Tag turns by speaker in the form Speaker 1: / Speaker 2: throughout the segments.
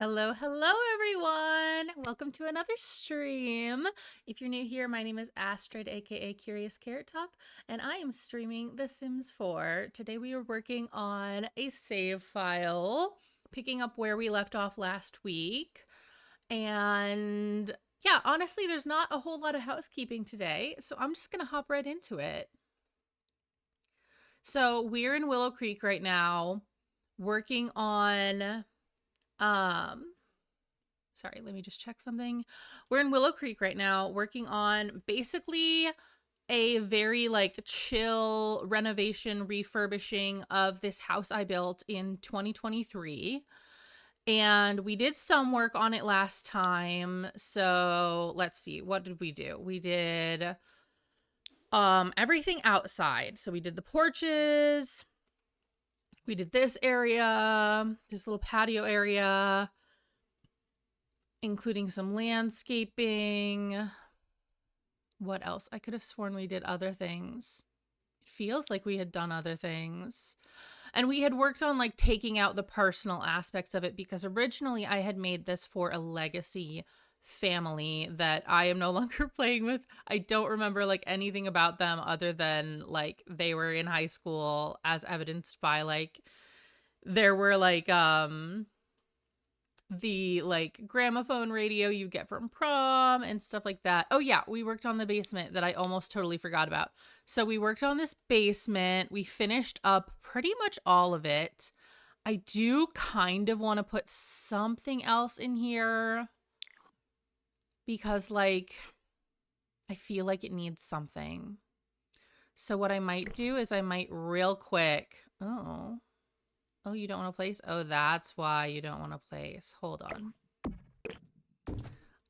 Speaker 1: Hello, hello everyone! Welcome to another stream. If you're new here, my name is Astrid, aka Curious Carrot Top, and I am streaming The Sims 4. Today we are working on a save file, picking up where we left off last week. And yeah, honestly, there's not a whole lot of housekeeping today, so I'm just gonna hop right into it. So we're in Willow Creek right now, working on sorry, let me just check something. We're in Willow Creek right now, working on basically a very like chill renovation refurbishing of this house I built in 2023. And we did some work on it last time. So let's see, what did we do? We did everything outside. So we did the porches, we did this area, this little patio area, including some landscaping. What else? I could have sworn we did other things. It feels like we had done other things. And we had worked on like taking out the personal aspects of it because originally I had made this for a legacy family that I am no longer playing with. I don't remember like anything about them other than like they were in high school, as evidenced by like there were like the like gramophone radio you get from prom and stuff like that. Oh yeah, we worked on the basement that I almost totally forgot about. So we worked on this basement. We finished up pretty much all of it. I do kind of want to put something else in here because like I feel like it needs something. So what I might do is I might real quick. Oh, you don't want to place? Oh, that's why you don't want to place. Hold on.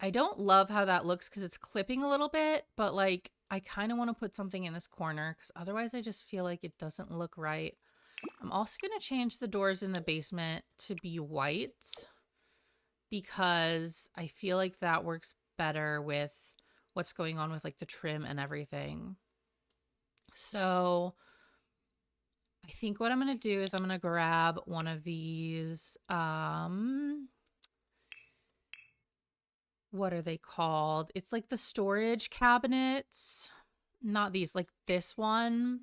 Speaker 1: I don't love how that looks because it's clipping a little bit, but like I kind of want to put something in this corner because otherwise I just feel like it doesn't look right. I'm also going to change the doors in the basement to be white because I feel like that works better with what's going on with like the trim and everything. So I think what I'm going to do is I'm going to grab one of these what are they called? It's like the storage cabinets. Not these, like this one.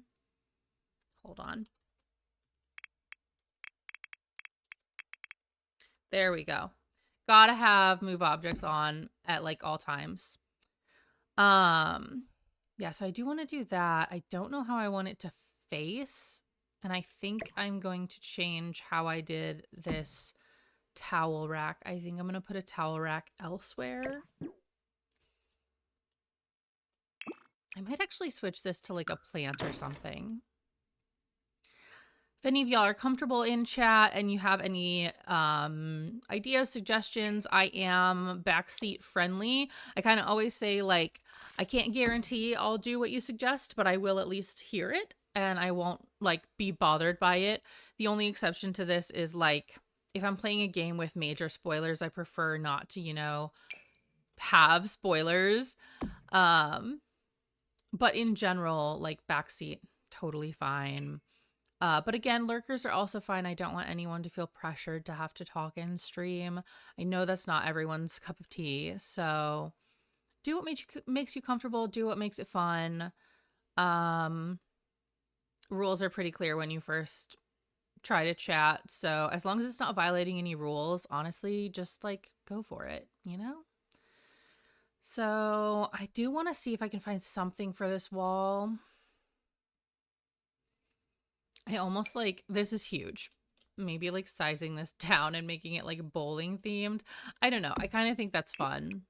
Speaker 1: Hold on. There we go. Gotta have move objects on at like all times. Yeah, so I do want to do that. I don't know how I want it to face. And I think I'm going to change how I did this towel rack. I think I'm going to put a towel rack elsewhere. I might actually switch this to like a plant or something. If any of y'all are comfortable in chat and you have any ideas, suggestions, I am backseat friendly. I kind of always say like, I can't guarantee I'll do what you suggest, but I will at least hear it and I won't like be bothered by it. The only exception to this is like, if I'm playing a game with major spoilers, I prefer not to, you know, have spoilers. But in general, like backseat, totally fine. But again, lurkers are also fine. I don't want anyone to feel pressured to have to talk in stream. I know that's not everyone's cup of tea. So do what makes you comfortable. Do what makes it fun. Rules are pretty clear when you first try to chat. So as long as it's not violating any rules, honestly, just like go for it, you know? So I do want to see if I can find something for this wall. I almost like, this is huge. Maybe like sizing this down and making it like bowling themed. I don't know. I kind of think that's fun.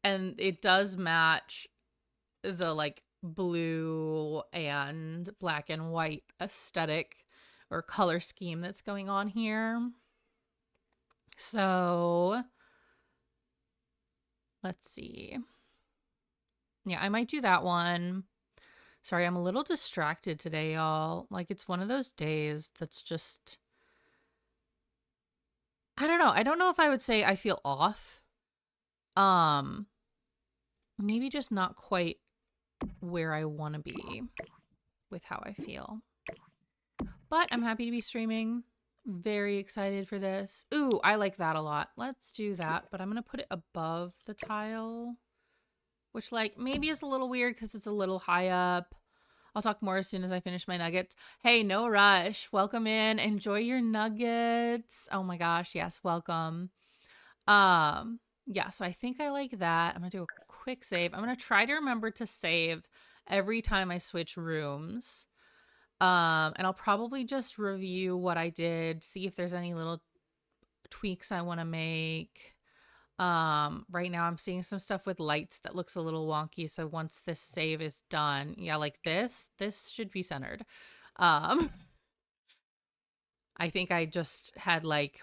Speaker 1: And it does match the like blue and black and white aesthetic or color scheme that's going on here. So let's see. Yeah, I might do that one. Sorry, I'm a little distracted today, y'all. Like, it's one of those days that's just, I don't know. I don't know if I would say I feel off. Maybe just not quite where I want to be with how I feel. But I'm happy to be streaming. Very excited for this. Ooh, I like that a lot. Let's do that, but I'm going to put it above the tile, which like maybe is a little weird because it's a little high up. I'll talk more as soon as I finish my nuggets. Hey, no rush. Welcome in. Enjoy your nuggets. Oh my gosh, yes, welcome. Yeah, so I think I like that. I'm going to do a quick save. I'm going to try to remember to save every time I switch rooms. And I'll probably just review what I did, see if there's any little tweaks I want to make. Right now I'm seeing some stuff with lights that looks a little wonky. So once this save is done, yeah, like this should be centered. I think I just had like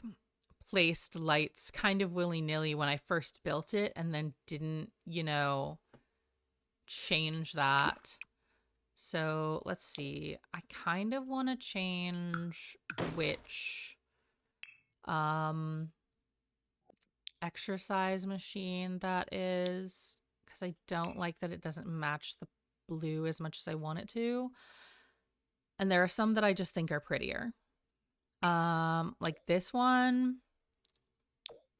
Speaker 1: placed lights kind of willy-nilly when I first built it and then didn't, change that. So let's see. I kind of want to change which exercise machine that is, because I don't like that it doesn't match the blue as much as I want it to. And there are some that I just think are prettier. Like this one,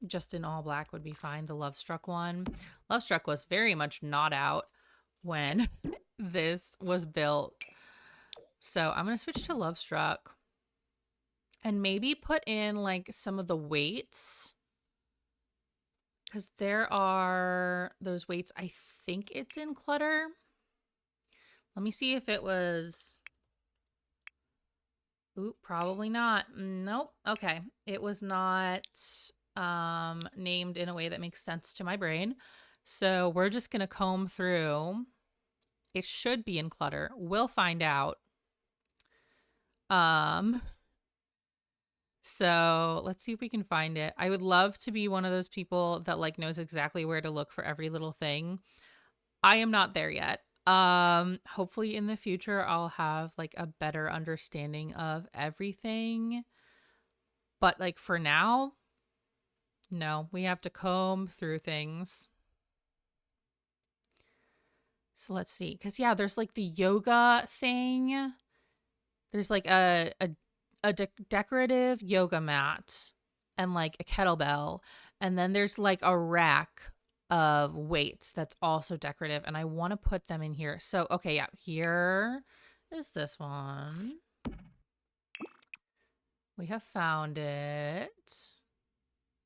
Speaker 1: just in all black would be fine. The Love Struck one. Love Struck was very much not out when this was built. So I'm going to switch to Love Struck and maybe put in like some of the weights, because there are those weights. I think it's in clutter. Let me see if it was. Oop, probably not. Nope. Okay. It was not named in a way that makes sense to my brain. So we're just going to comb through. It should be in clutter. We'll find out. So let's see if we can find it. I would love to be one of those people that like knows exactly where to look for every little thing. I am not there yet. Hopefully in the future I'll have like a better understanding of everything. But like for now, no, we have to comb through things. So let's see. Cause yeah, there's like the yoga thing. There's like a decorative yoga mat and like a kettlebell. And then there's like a rack of weights that's also decorative. And I want to put them in here. So, okay, yeah, here is this one. We have found it.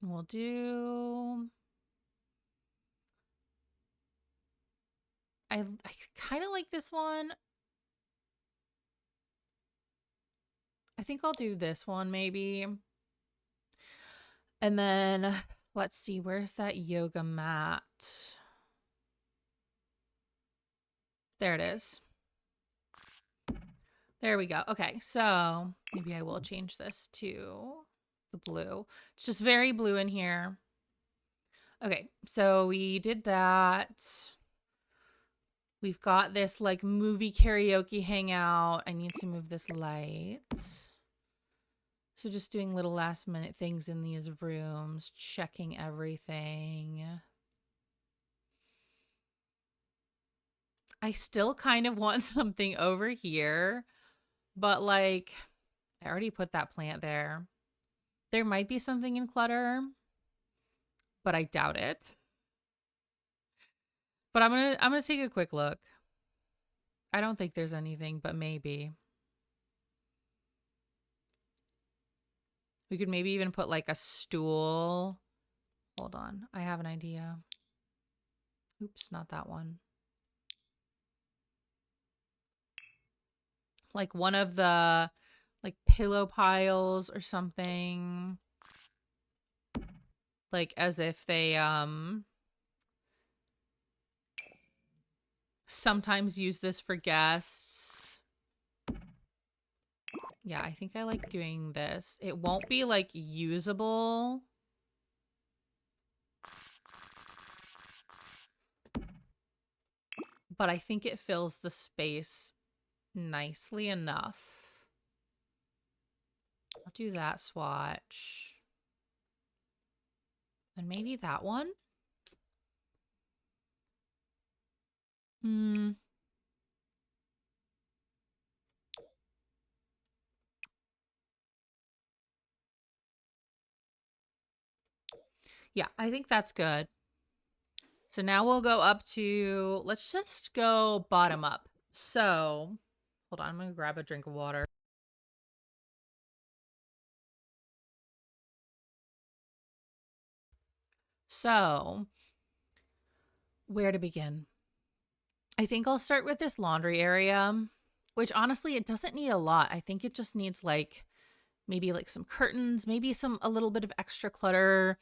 Speaker 1: We'll do... I kind of like this one. I think I'll do this one maybe. And then let's see, where's that yoga mat? There it is. There we go. Okay, so maybe I will change this to the blue. It's just very blue in here. Okay, so we did that. We've got this like movie karaoke hangout. I need to move this light. So just doing little last minute things in these rooms, checking everything. I still kind of want something over here, but like I already put that plant there. There might be something in clutter, but I doubt it. But I'm gonna take a quick look. I don't think there's anything, but maybe. We could maybe even put like a stool. Hold on. I have an idea. Oops, not that one. Like one of the like pillow piles or something. Like as if they sometimes use this for guests. Yeah, I think I like doing this. It won't be like usable. But I think it fills the space nicely enough. I'll do that swatch. And maybe that one. Yeah, I think that's good. So now we'll go up to, let's just go bottom up. So, hold on, I'm going to grab a drink of water. So, where to begin? I think I'll start with this laundry area, which honestly, it doesn't need a lot. I think it just needs like maybe like some curtains, maybe a little bit of extra clutter.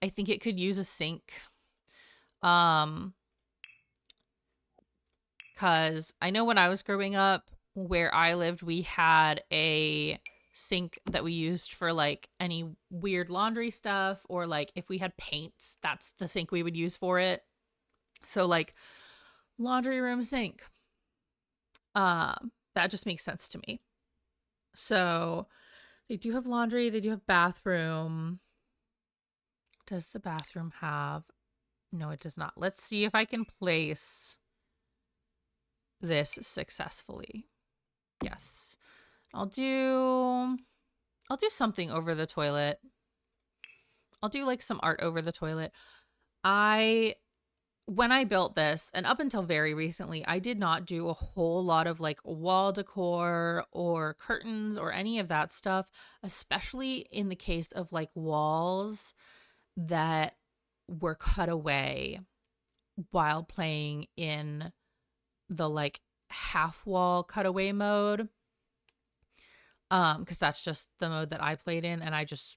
Speaker 1: I think it could use a sink. Cause I know when I was growing up, where I lived, we had a sink that we used for like any weird laundry stuff, or like if we had paints, that's the sink we would use for it. So like laundry room sink. That just makes sense to me. So they do have laundry, they do have bathroom. Does the bathroom have? No, it does not. Let's see if I can place this successfully. Yes. I'll do something over the toilet. I'll do like some art over the toilet. When I built this, and up until very recently, I did not do a whole lot of like wall decor or curtains or any of that stuff, especially in the case of like walls that were cut away while playing in the like half wall cutaway mode. Because that's just the mode that I played in, and I just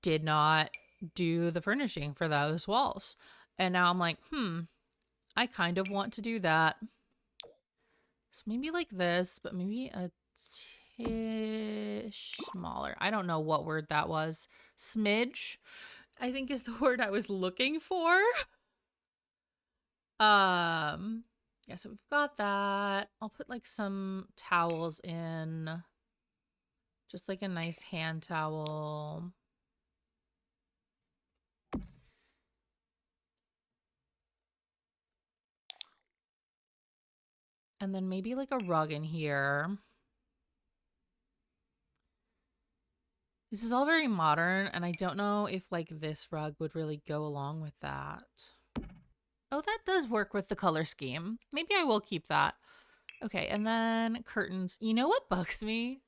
Speaker 1: did not do the furnishing for those walls. And now I'm like, I kind of want to do that. So maybe like this, but maybe a tish smaller. I don't know what word that was. Smidge, I think is the word I was looking for. Yeah, so we've got that. I'll put like some towels in. Just like a nice hand towel. And then maybe like a rug in here. This is all very modern, and I don't know if like this rug would really go along with that. Oh, that does work with the color scheme. Maybe I will keep that. Okay, and then curtains. You know what bugs me?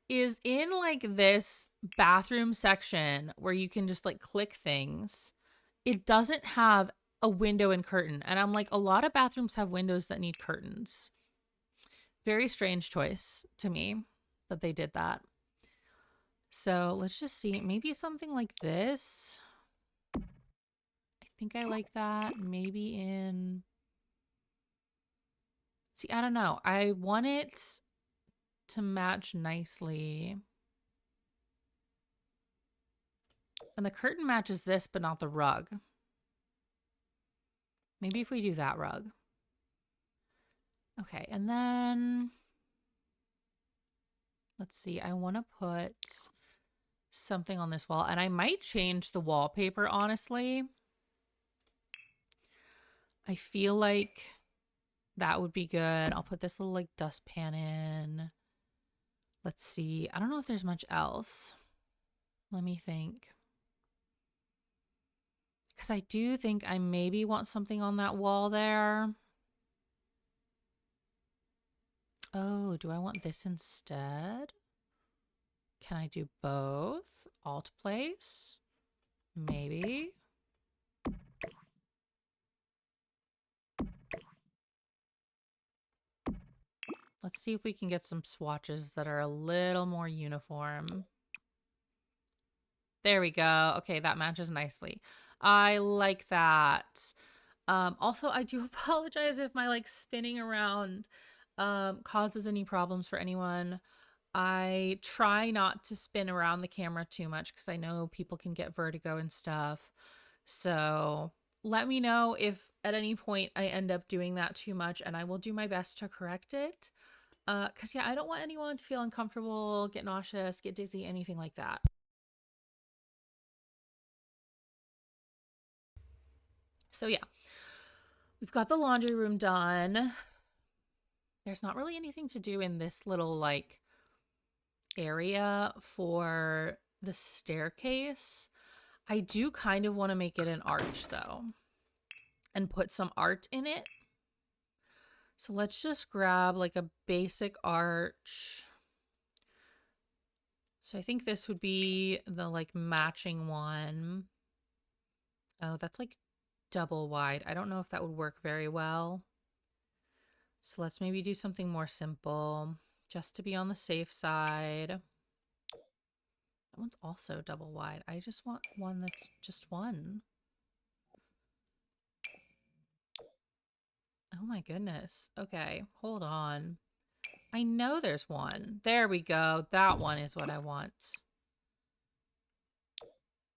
Speaker 1: Is in like this bathroom section where you can just like click things, it doesn't have a window and curtain. And I'm like, a lot of bathrooms have windows that need curtains. Very strange choice to me that they did that. So let's just see. Maybe something like this. I think I like that. Maybe in... See, I don't know. I want it to match nicely. And the curtain matches this, but not the rug. Maybe if we do that rug. Okay, and then... Let's see. I want to put something on this wall. And I might change the wallpaper, honestly. I feel like that would be good. I'll put this little like dustpan in. Let's see. I don't know if there's much else. Let me think. Because I do think I maybe want something on that wall there. Oh, do I want this instead? Can I do both? Alt place? Maybe. Let's see if we can get some swatches that are a little more uniform. There we go. Okay, that matches nicely. I like that. Also, I do apologize if my like spinning around causes any problems for anyone. I try not to spin around the camera too much because I know people can get vertigo and stuff. So let me know if at any point I end up doing that too much, and I will do my best to correct it. Because yeah, I don't want anyone to feel uncomfortable, get nauseous, get dizzy, anything like that. So yeah, we've got the laundry room done. There's not really anything to do in this little like area for the staircase. I do kind of want to make it an arch though and put some art in it. So let's just grab like a basic arch. So I think this would be the like matching one. Oh, that's like double wide. I don't know if that would work very well. So let's maybe do something more simple just to be on the safe side. That one's also double wide. I just want one that's just one. Oh my goodness. Okay, hold on. I know there's one. There we go. That one is what I want.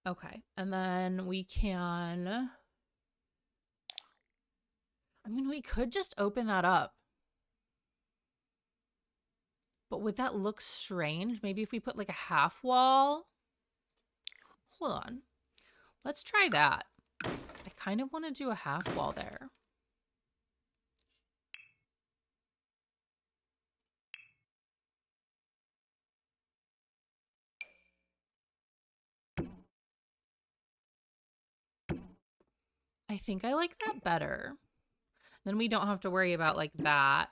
Speaker 1: Okay, and then we can... I mean, we could just open that up. But would that look strange? Maybe if we put like a half wall? Hold on. Let's try that. I kind of want to do a half wall there. I think I like that better. Then we don't have to worry about like that.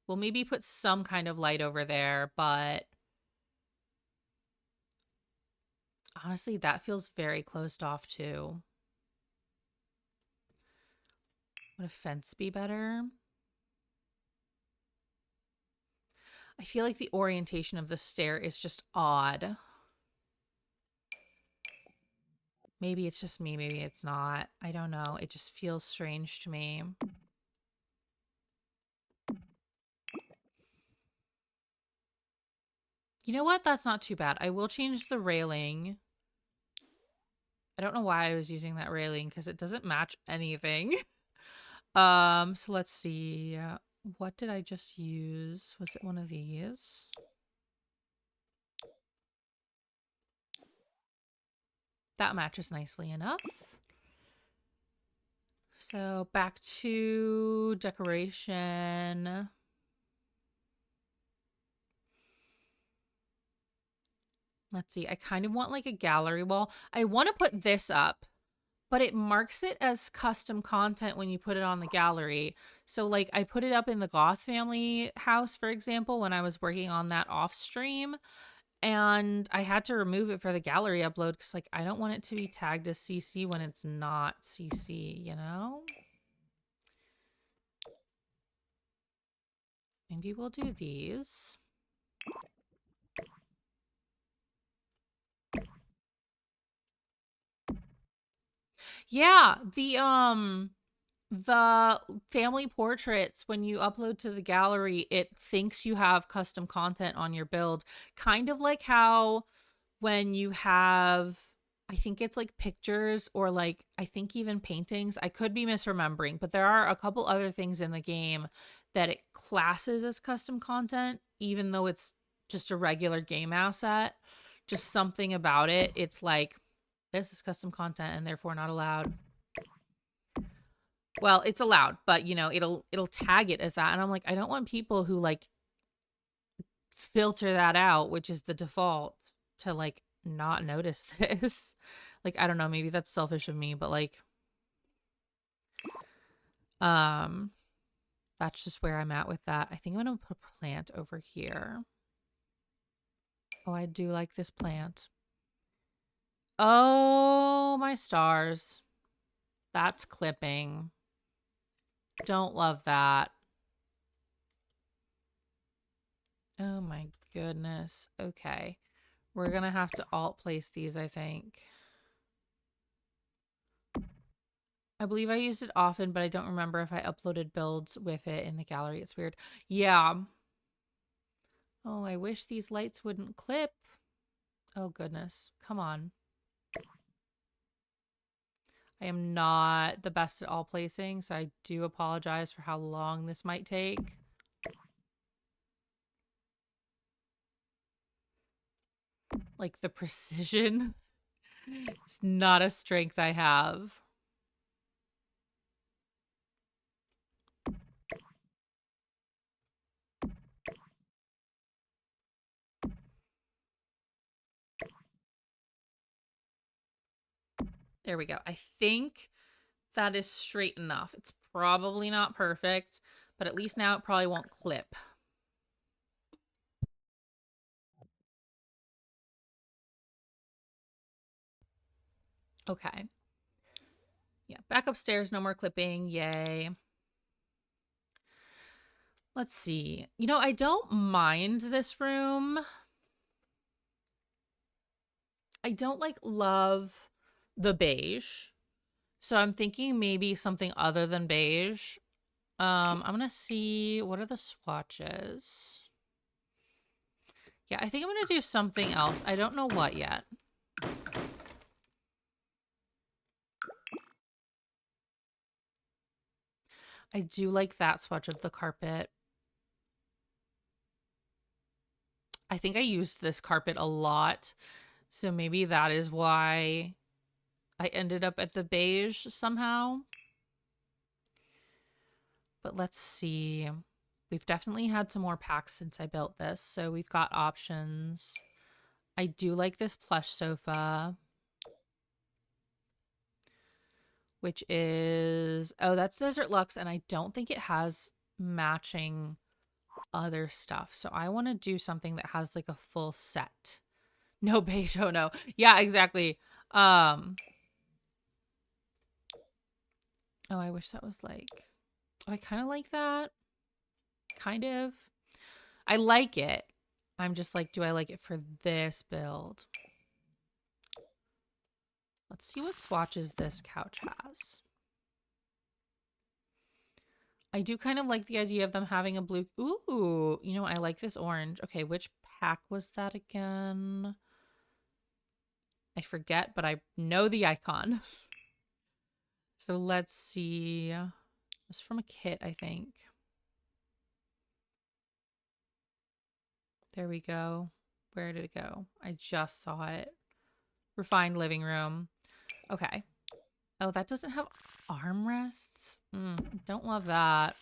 Speaker 1: We'll maybe put some kind of light over there, but honestly, that feels very closed off too. Would a fence be better? I feel like the orientation of the stair is just odd. Maybe it's just me, maybe it's not. I don't know. It just feels strange to me. You know what? That's not too bad. I will change the railing. I don't know why I was using that railing because it doesn't match anything. So let's see. What did I just use? Was it one of these? That matches nicely enough. So back to decoration. Let's see. I kind of want like a gallery wall. I want to put this up, but it marks it as custom content when you put it on the gallery. So like I put it up in the Goth family house, for example, when I was working on that off stream, and I had to remove it for the gallery upload because like I don't want it to be tagged as CC when it's not CC, you know? Maybe we'll do these. Yeah, the family portraits, when you upload to the gallery, it thinks you have custom content on your build. Kind of like how when you have, I think it's like pictures or like, I think even paintings. I could be misremembering, but there are a couple other things in the game that it classes as custom content, even though it's just a regular game asset. Just something about it. It's like, this is custom content and therefore not allowed. Well, it's allowed, but you know, it'll tag it as that. And I'm like, I don't want people who like filter that out, which is the default, to like not notice this. Like, I don't know, maybe that's selfish of me, but like um that's just where I'm at with that. I think I'm gonna put a plant over here. Oh, I do like this plant. Oh, my stars. That's clipping. Don't love that. Oh my goodness. Okay. We're gonna have to alt place these, I think. I believe I used it often, but I don't remember if I uploaded builds with it in the gallery. It's weird. Yeah. Oh, I wish these lights wouldn't clip. Oh goodness. Come on. I am not the best at all placing, so I do apologize for how long this might take. Like the precision is not a strength I have. There we go. I think that is straight enough. It's probably not perfect, but at least now it probably won't clip. Okay. Yeah, back upstairs, no more clipping. Yay. Let's see. You know, I don't mind this room. I don't like love the beige. So I'm thinking maybe something other than beige. I'm gonna see, what are the swatches? Yeah, I think I'm gonna do something else. I don't know what yet. I do like that swatch of the carpet. I think I used this carpet a lot, so maybe that is why I ended up at the beige somehow. But let's see. We've definitely had some more packs since I built this, so we've got options. I do like this plush sofa, which is, oh, that's Desert Luxe, and I don't think it has matching other stuff. So I want to do something that has like a full set. No beige, oh no. Yeah, exactly. Oh, I wish that was like, oh, I kind of like that. Kind of. I like it. I'm just like, do I like it for this build? Let's see what swatches this couch has. I do kind of like the idea of them having a blue. Ooh, you know, I like this orange. Okay, which pack was that again? I forget, but I know the icon. So let's see. It's from a kit, I think. There we go. Where did it go? I just saw it. Refined living room. Okay. Oh, that doesn't have armrests? Don't love that.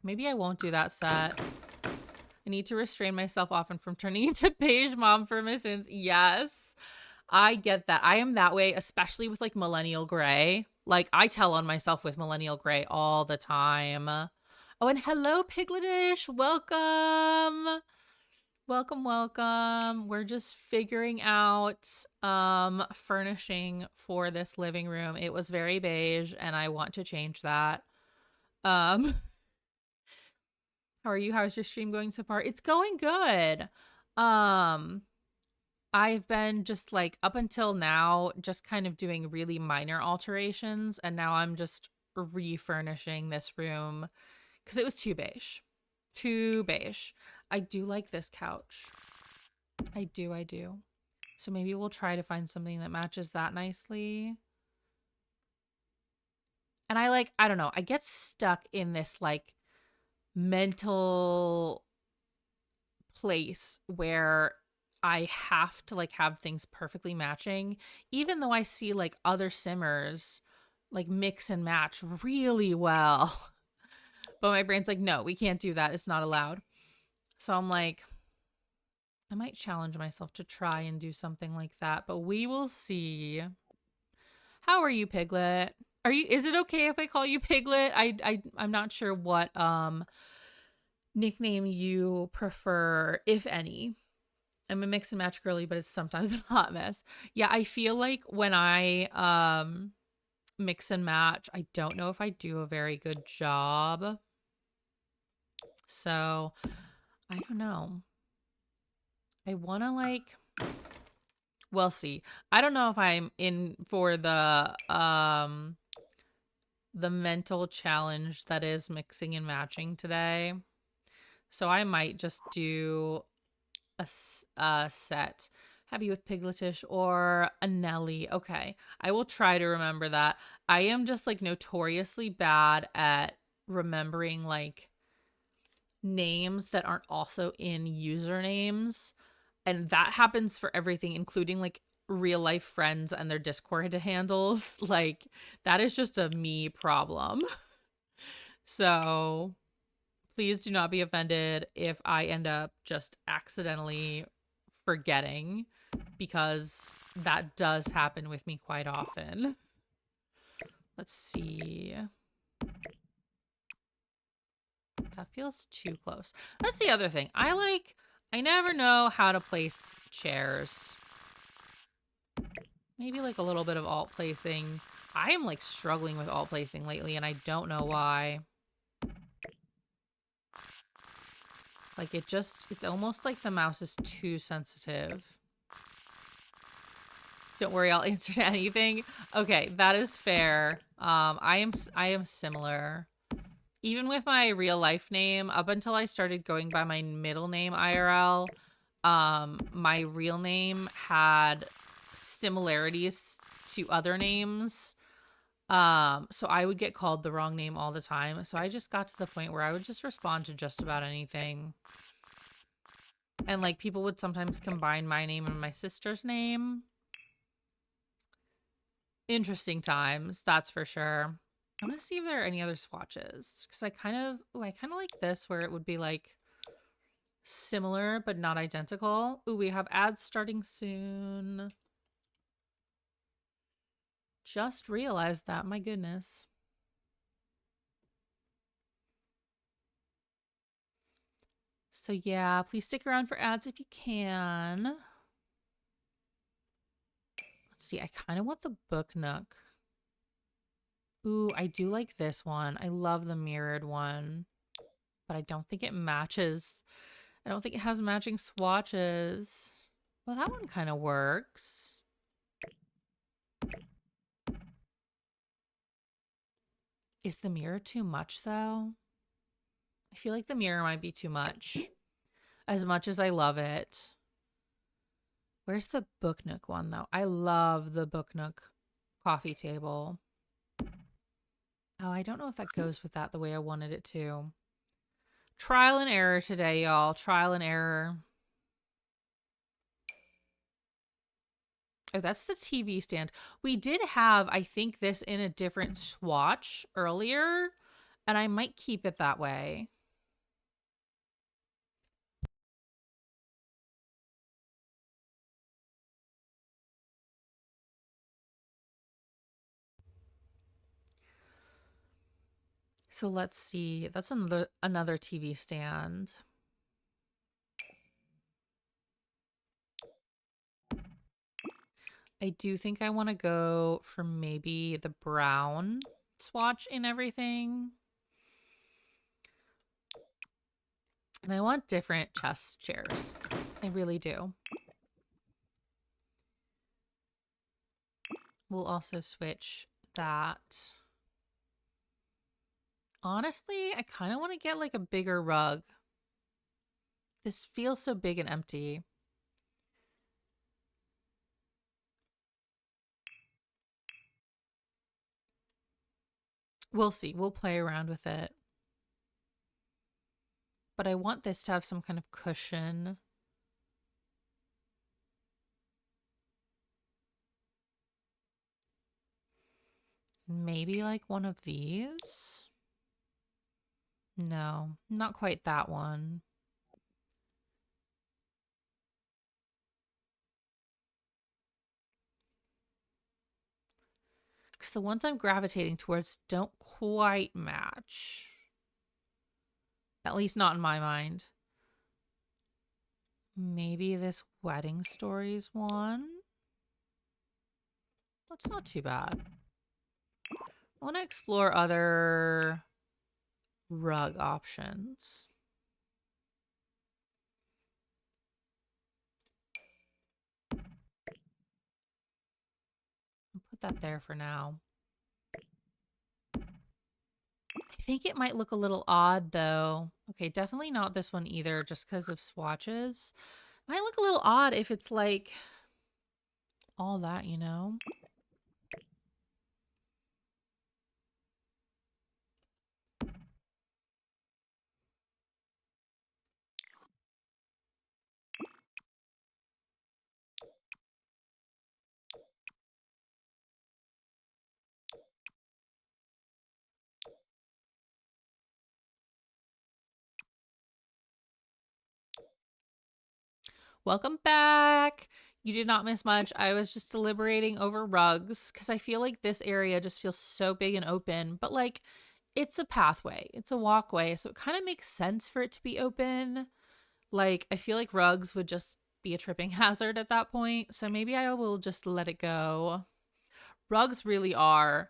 Speaker 1: Maybe I won't do that set. I need to restrain myself often from turning into beige mom for my sins. Yes, I get that. I am that way, especially with like millennial gray. Like I tell on myself with millennial gray all the time. Oh, and hello, Pigletish. Welcome. Welcome, welcome. We're just figuring out furnishing for this living room. It was very beige and I want to change that. How are you? How's your stream going so far? It's going good. I've been just like up until now just kind of doing really minor alterations, and now I'm just refurnishing this room because it was too beige. Too beige. I do like this couch. I do, I do. So maybe we'll try to find something that matches that nicely. And I don't know, I get stuck in this like mental place where I have to like have things perfectly matching, even though I see like other simmers like mix and match really well. But my brain's like, no, we can't do that. It's not allowed. So I'm like, I might challenge myself to try and do something like that, but we will see. How are you, Piglet? Is it okay if I call you Piglet? I'm not sure what nickname you prefer, if any. I'm a mix and match girly, but it's sometimes a hot mess. Yeah, I feel like when I mix and match, I don't know if I do a very good job. So I don't know. I want to like, we'll see. I don't know if I'm in for the mental challenge that is mixing and matching today. So I might just do a set. Happy with Pigletish or a Nelly. Okay. I will try to remember that. I am just like notoriously bad at remembering like names that aren't also in usernames. And that happens for everything, including like real life friends and their Discord handles. Like that is just a me problem. So please do not be offended if I end up just accidentally forgetting, because that does happen with me quite often. Let's see. That feels too close. That's the other thing. I never know how to place chairs. Maybe like a little bit of alt placing. I am like struggling with alt placing lately and I don't know why. Like it's almost like the mouse is too sensitive. Don't worry, I'll answer to anything. Okay, that is fair. I am similar. Even with my real life name, up until I started going by my middle name IRL, my real name had similarities to other names. So I would get called the wrong name all the time. So I just got to the point where I would just respond to just about anything. And like people would sometimes combine my name and my sister's name. Interesting times, that's for sure. I'm gonna see if there are any other swatches because I kind of like this where it would be like similar but not identical. Ooh, we have ads starting soon. Just realized that, my goodness. So yeah, please stick around for ads if you can. Let's see, I kind of want the book nook. Ooh, I do like this one. I love the mirrored one, but I don't think it matches. I don't think it has matching swatches. Well, that one kind of works. Is the mirror too much, though? I feel like the mirror might be too much. As much as I love it. Where's the book nook one, though? I love the book nook coffee table. Oh, I don't know if that goes with that the way I wanted it to. Trial and error today, y'all. Trial and error. Oh, that's the TV stand. We did have, I think, this in a different swatch earlier, and I might keep it that way. So let's see. That's another TV stand. I do think I want to go for maybe the brown swatch in everything. And I want different chest chairs. I really do. We'll also switch that. Honestly, I kind of want to get like a bigger rug. This feels so big and empty. We'll see. We'll play around with it. But I want this to have some kind of cushion. Maybe like one of these? No, not quite that one. Because the ones I'm gravitating towards don't quite match. At least not in my mind. Maybe this wedding stories one? That's not too bad. I want to explore other rug options. I'll put that there for now. I think it might look a little odd though. Okay, definitely not this one either, just because of swatches. Might look a little odd if it's like all that, you know? Welcome back. You did not miss much. I was just deliberating over rugs because I feel like this area just feels so big and open, but like it's a pathway, it's a walkway, so it kind of makes sense for it to be open. Like, I feel like rugs would just be a tripping hazard at that point, so maybe I will just let it go. Rugs really are.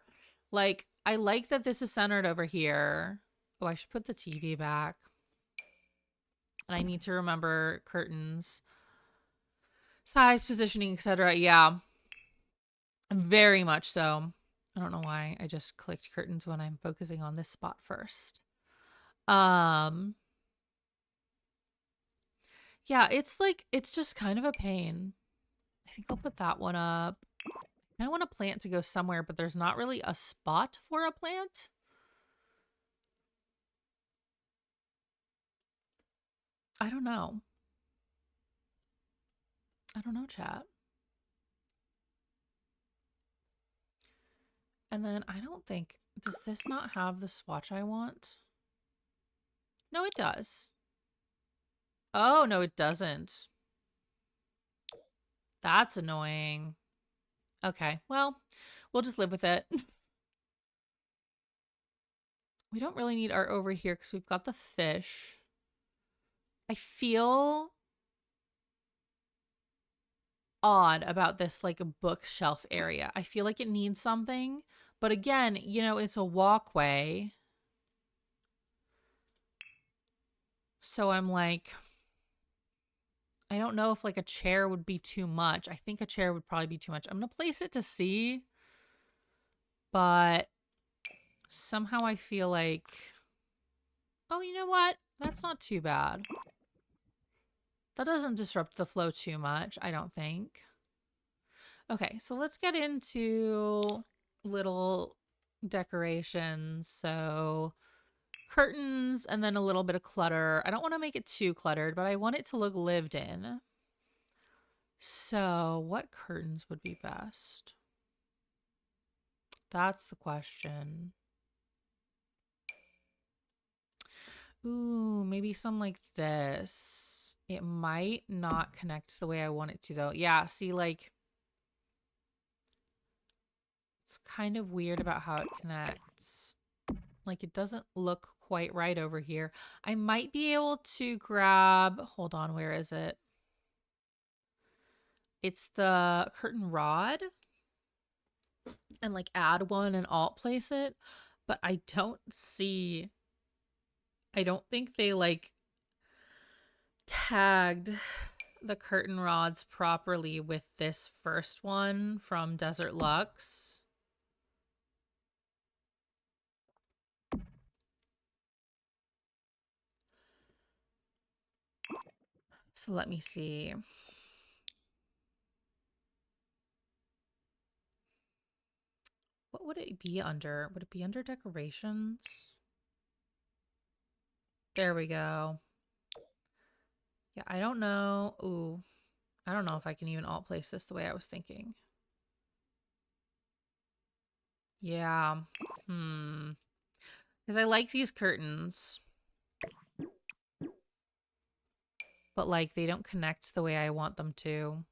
Speaker 1: Like, I like that this is centered over here. Oh, I should put the TV back. And I need to remember curtains, size, positioning, etc. Yeah, very much so. I don't know why I just clicked curtains when I'm focusing on this spot first. Yeah, it's just kind of a pain. I think I'll put that one up. I want a plant to go somewhere, but there's not really a spot for a plant. I don't know. I don't know, chat. And then I don't think, does this not have the swatch I want? No, it does. Oh, no, it doesn't. That's annoying. Okay, well, we'll just live with it. We don't really need art over here because we've got the fish. I feel odd about this like a bookshelf area. I feel like it needs something, but again, you know, it's a walkway. So I'm like, I don't know if like a chair would be too much. I think a chair would probably be too much. I'm going to place it to see, but somehow I feel like, oh, you know what? That's not too bad. That doesn't disrupt the flow too much, I don't think. Okay, so let's get into little decorations. So curtains and then a little bit of clutter. I don't want to make it too cluttered, but I want it to look lived in. So what curtains would be best? That's the question. Ooh, maybe some like this. It might not connect the way I want it to though. Yeah, see, like it's kind of weird about how it connects. Like it doesn't look quite right over here. I might be able to grab, hold on, where is it? It's the curtain rod and like add one and alt place it. But I don't think they like tagged the curtain rods properly with this first one from Desert Luxe. So let me see. What would it be under? Would it be under decorations? There we go. Yeah, I don't know. Ooh, I don't know if I can even alt place this the way I was thinking. Yeah. Because I like these curtains. But like they don't connect the way I want them to.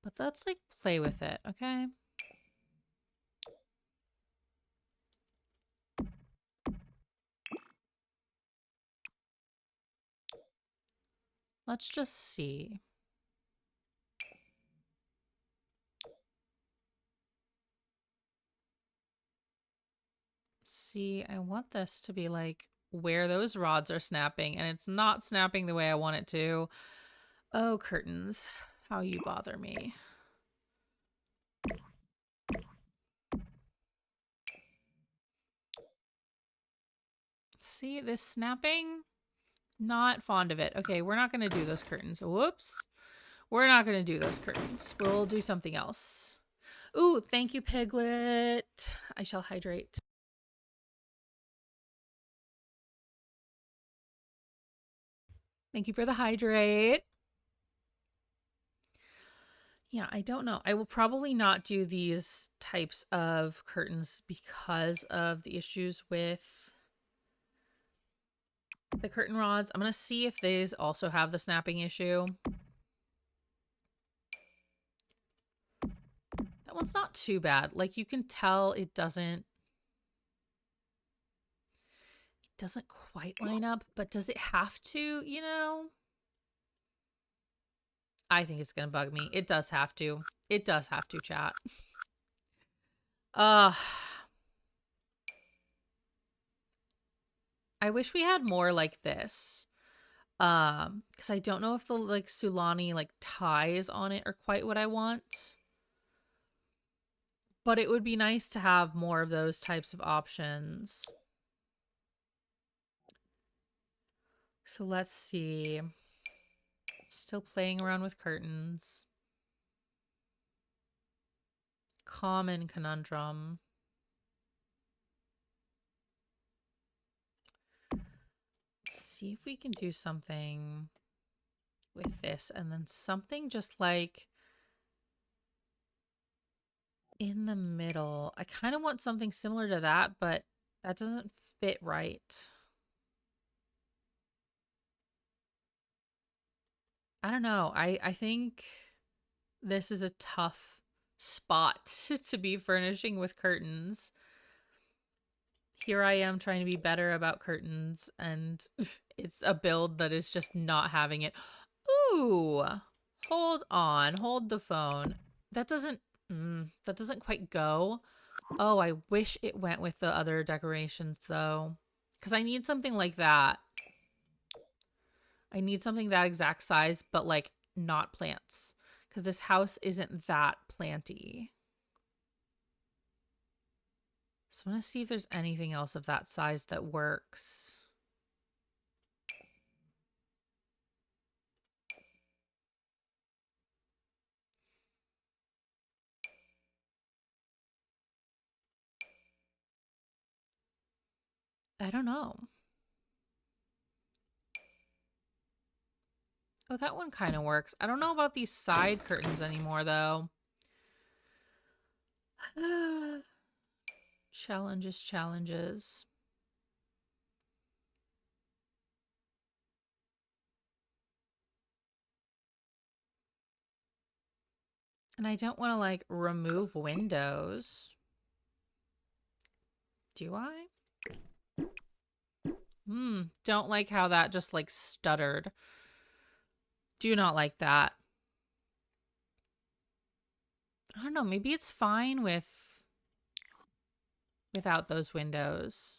Speaker 1: But let's like play with it, okay? Let's just see. See, I want this to be like where those rods are snapping, and it's not snapping the way I want it to. Oh, curtains, how you bother me. See, this snapping? Not fond of it. Okay, we're not going to do those curtains. Whoops. We're not going to do those curtains. We'll do something else. Ooh, thank you, Piglet. I shall hydrate. Thank you for the hydrate. Yeah, I don't know. I will probably not do these types of curtains because of the issues with The curtain rods, I'm going to see if these also have the snapping issue. That one's not too bad. Like, you can tell it doesn't quite line up, but does it have to, you know? I think it's going to bug me. It does have to. It does have to, chat. I wish we had more like this. Because I don't know if the like Sulani like ties on it are quite what I want. But it would be nice to have more of those types of options. So let's see. Still playing around with curtains. Common conundrum. Let's see if we can do something with this, and then something just like in the middle. I kind of want something similar to that, but that doesn't fit right. I don't know. I think this is a tough spot to be furnishing with curtains. Here I am trying to be better about curtains, and it's a build that is just not having it. Ooh, hold on, hold the phone. That doesn't quite go. Oh, I wish it went with the other decorations though, because I need something like that. I need something that exact size, but like not plants, because this house isn't that planty. So I want to see if there's anything else of that size that works. I don't know. Oh, that one kind of works. I don't know about these side curtains anymore, though. Challenges, challenges. And I don't want to, like, remove windows. Do I? Don't like how that just, like, stuttered. Do not like that. I don't know. Maybe it's fine without those windows.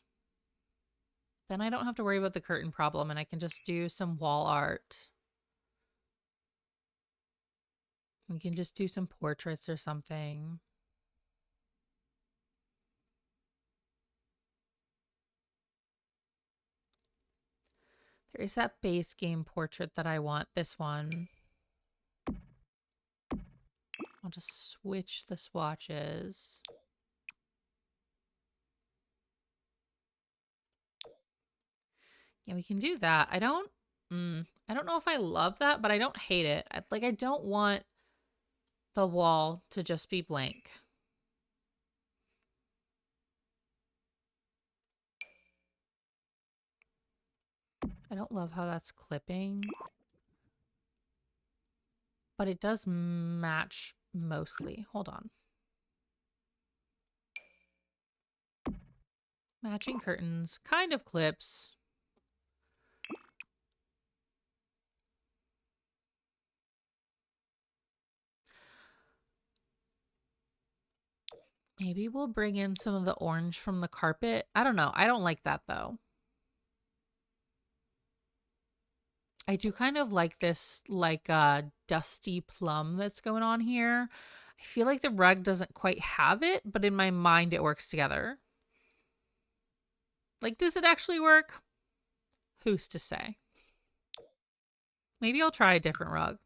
Speaker 1: Then I don't have to worry about the curtain problem, and I can just do some wall art. We can just do some portraits or something. There is that base game portrait that I want. This one. I'll just switch the swatches. Yeah, we can do that. I don't know if I love that, but I don't hate it. I don't want the wall to just be blank. I don't love how that's clipping, but it does match mostly. Hold on. Matching curtains, kind of clips. Maybe we'll bring in some of the orange from the carpet. I don't know. I don't like that though. I do kind of like this like dusty plum that's going on here. I feel like the rug doesn't quite have it, but in my mind it works together. Like, does it actually work? Who's to say? Maybe I'll try a different rug.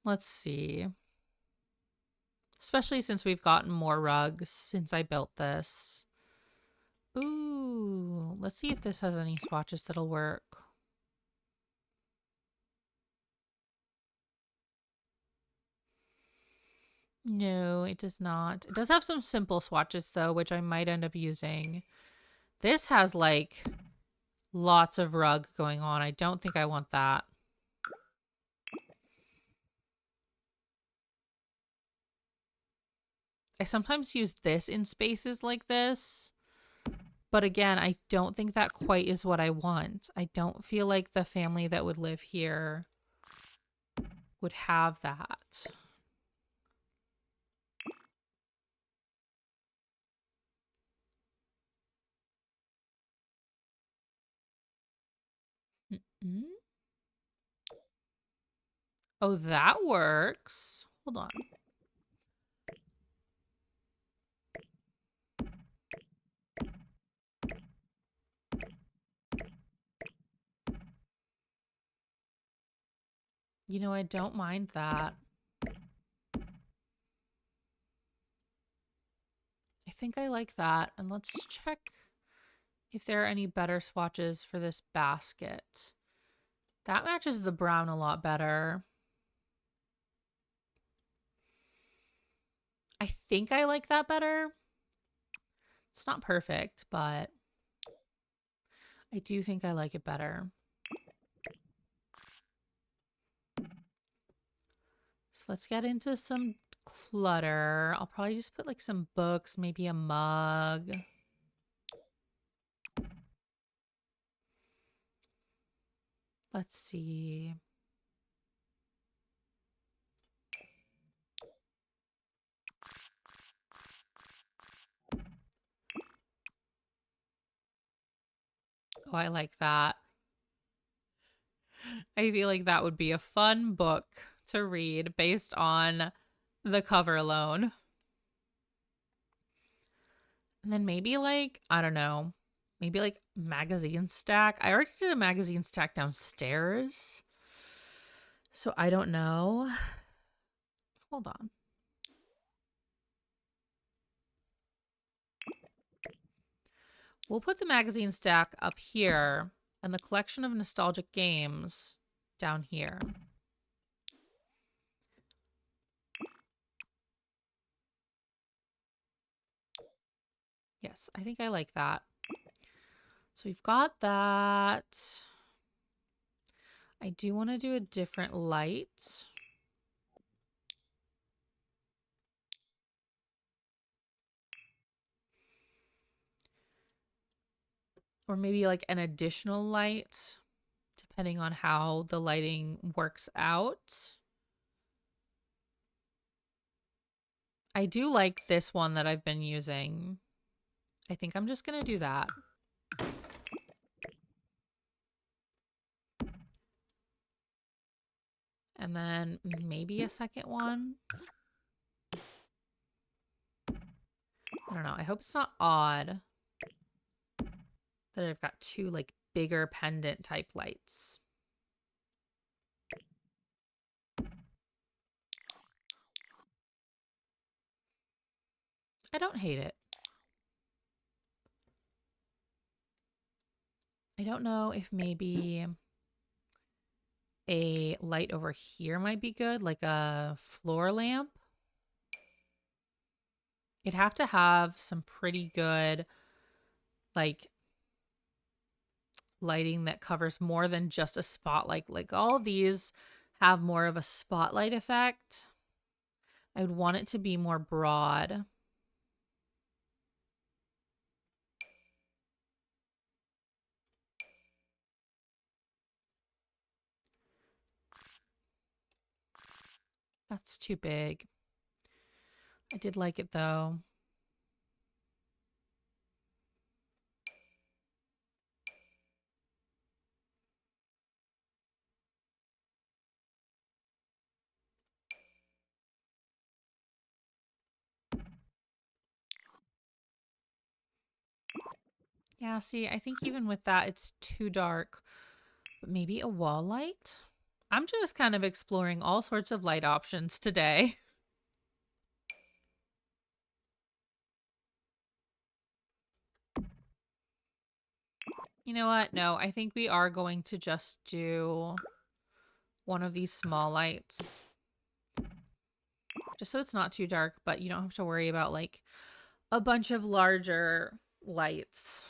Speaker 1: Let's see. Especially since we've gotten more rugs since I built this. Ooh, let's see if this has any swatches that'll work. No, it does not. It does have some simple swatches though, which I might end up using. This has like lots of rug going on. I don't think I want that. I sometimes use this in spaces like this. But again, I don't think that quite is what I want. I don't feel like the family that would live here would have that. Mm-mm. Oh, that works. Hold on. You know, I don't mind that. I think I like that. And let's check if there are any better swatches for this basket. That matches the brown a lot better. I think I like that better. It's not perfect, but I do think I like it better. So let's get into some clutter. I'll probably just put like some books, maybe a mug. Let's see. Oh, I like that. I feel like that would be a fun book to read based on the cover alone. And then maybe like, I don't know, maybe like magazine stack. I already did a magazine stack downstairs. So I don't know. Hold on. We'll put the magazine stack up here and the collection of nostalgic games down here. Yes, I think I like that. So we've got that. I do want to do a different light. Or maybe like an additional light, depending on how the lighting works out. I do like this one that I've been using. I think I'm just going to do that. And then maybe a second one. I don't know. I hope it's not odd that I've got two like bigger pendant type lights. I don't hate it. I don't know if maybe a light over here might be good, like a floor lamp. It'd have to have some pretty good like lighting that covers more than just a spotlight. Like all of these have more of a spotlight effect. I would want it to be more broad. That's too big. I did like it though. Yeah, see, I think even with that, it's too dark. But maybe a wall light? I'm just kind of exploring all sorts of light options today. You know what? No, I think we are going to just do one of these small lights. just so it's not too dark, but you don't have to worry about like a bunch of larger lights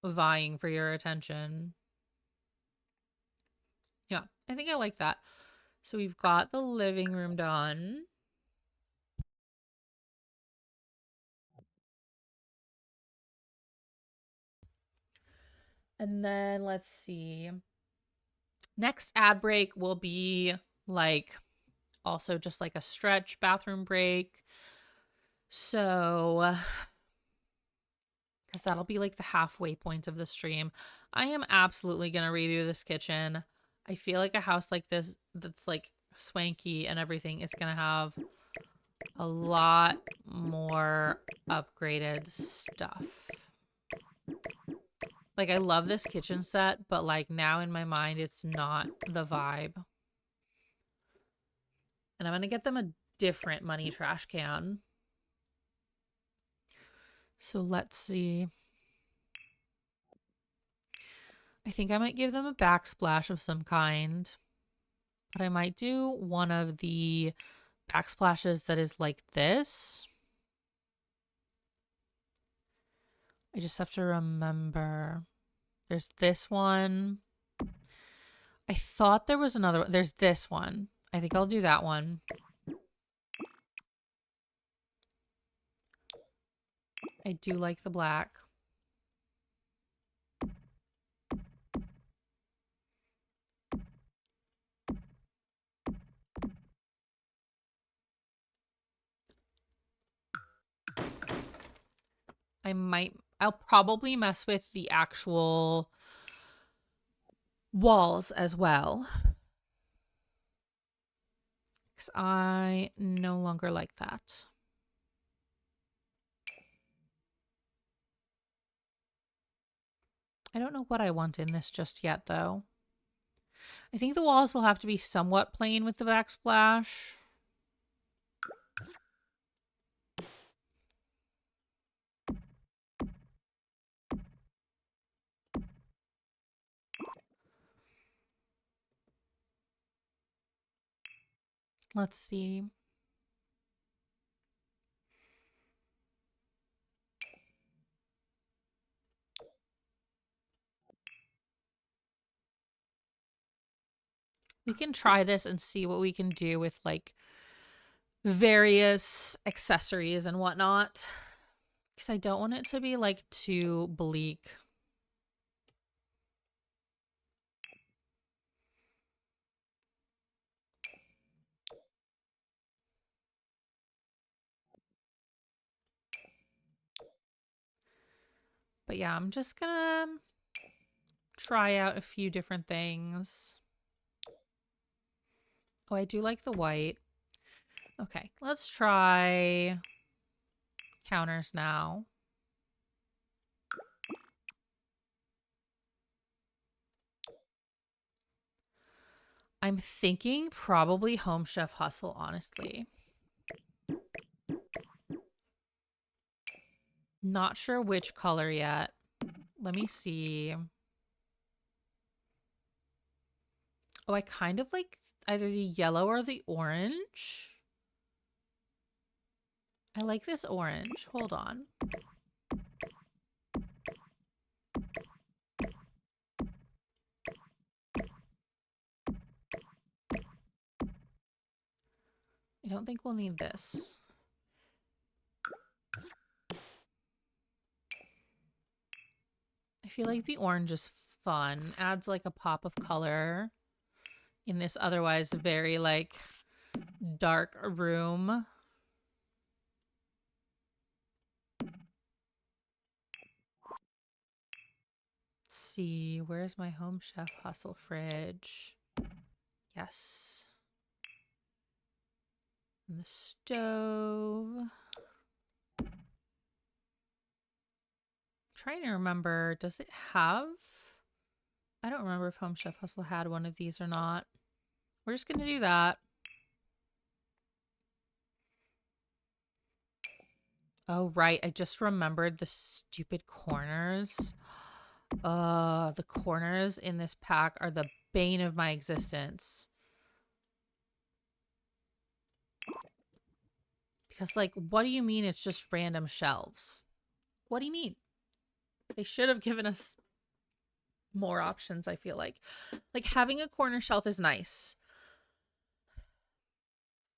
Speaker 1: vying for your attention. Yeah, I think I like that. So we've got the living room done. And then let's see. Next ad break will be like also just like a stretch bathroom break. So, because that'll be like the halfway point of the stream. I am absolutely going to redo this kitchen. I feel like a house like this that's like swanky and everything is going to have a lot more upgraded stuff. Like, I love this kitchen set, but like now in my mind, it's not the vibe. And I'm going to get them a different money trash can. So let's see. I think I might give them a backsplash of some kind. But I might do one of the backsplashes that is like this. I just have to remember. There's this one. I thought there was another one. There's this one. I think I'll do that one. I do like the black. I'll probably mess with the actual walls as well. Because I no longer like that. I don't know what I want in this just yet, though. I think the walls will have to be somewhat plain with the backsplash. Let's see. We can try this and see what we can do with like various accessories and whatnot. Because I don't want it to be like too bleak. But yeah, I'm just gonna try out a few different things. Oh, I do like the white. Okay, let's try counters now. I'm thinking probably Home Chef Hustle, honestly. Not sure which color yet. Let me see. Oh, I kind of like either the yellow or the orange. I like this orange. Hold on. I don't think we'll need this. I feel like the orange is fun. Adds like a pop of color in this otherwise very like dark room. Let's see, where's my Home Chef Hustle fridge? Yes. And the stove. Trying to remember, does it have? I don't remember if Home Chef Hustle had one of these or not. We're just gonna do that. Oh, right. I just remembered the stupid corners. The corners in this pack are the bane of my existence. Because, like, what do you mean it's just random shelves? What do you mean? They should have given us more options, I feel like. Like, having a corner shelf is nice.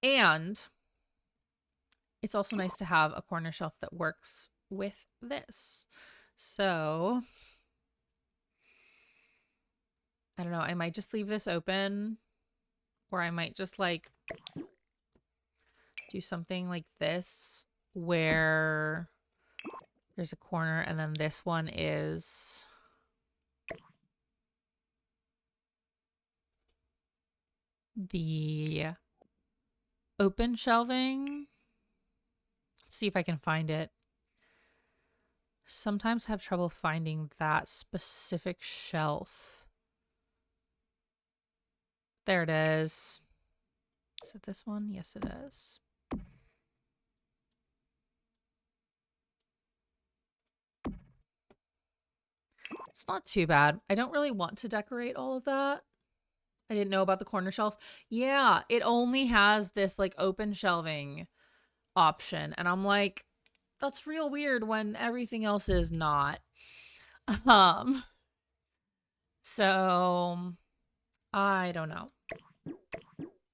Speaker 1: And it's also nice to have a corner shelf that works with this. So, I don't know. I might just leave this open, or I might just, like, do something like this where there's a corner and then this one is the open shelving. Let's see if I can find it. Sometimes have trouble finding that specific shelf. There it is. Is it this one? Yes, it is. It's not too bad. I don't really want to decorate all of that. I didn't know about the corner shelf. Yeah, it only has this like open shelving option. And I'm like, that's real weird when everything else is not. Um, so I don't know.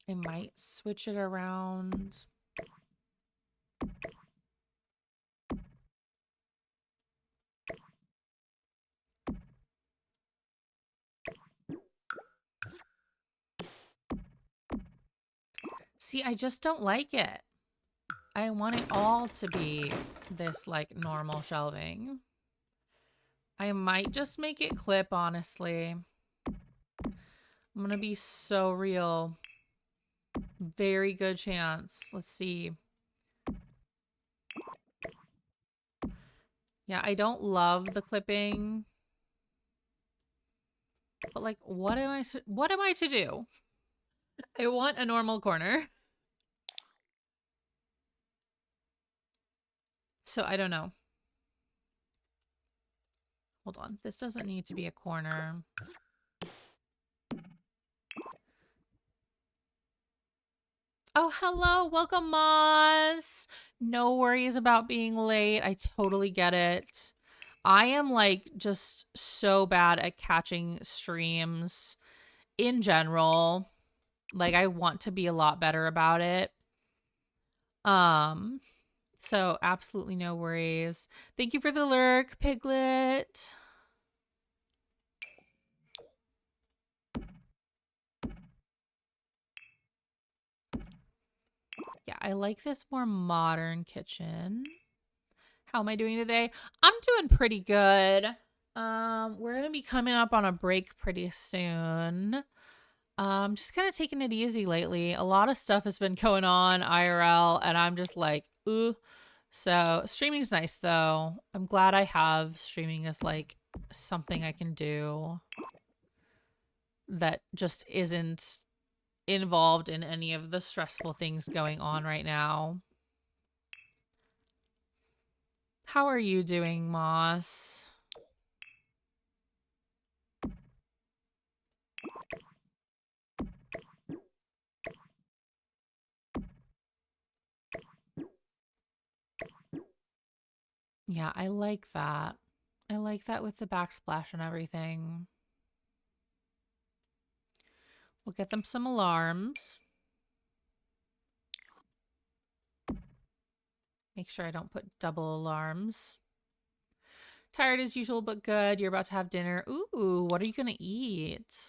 Speaker 1: I might switch it around. See, I just don't like it. I want it all to be this like normal shelving. I might just make it clip, honestly. I'm gonna be so real. Very good chance. Let's see. Yeah, I don't love the clipping. But like, what am I to do? I want a normal corner. So I don't know. Hold on. This doesn't need to be a corner. Oh, hello. Welcome, Moz. No worries about being late. I totally get it. I am like just so bad at catching streams in general. Like I want to be a lot better about it. So absolutely no worries. Thank you for the lurk, Piglet. Yeah, I like this more modern kitchen. How am I doing today? I'm doing pretty good. We're gonna be coming up on a break pretty soon. Just kind of taking it easy lately. A lot of stuff has been going on IRL, and I'm just like, ooh. So streaming's nice though. I'm glad I have streaming as like something I can do that just isn't involved in any of the stressful things going on right now. How are you doing, Moss? Yeah, I like that. I like that with the backsplash and everything. We'll get them some alarms. Make sure I don't put double alarms. Tired as usual, but good. You're about to have dinner. Ooh, what are you going to eat?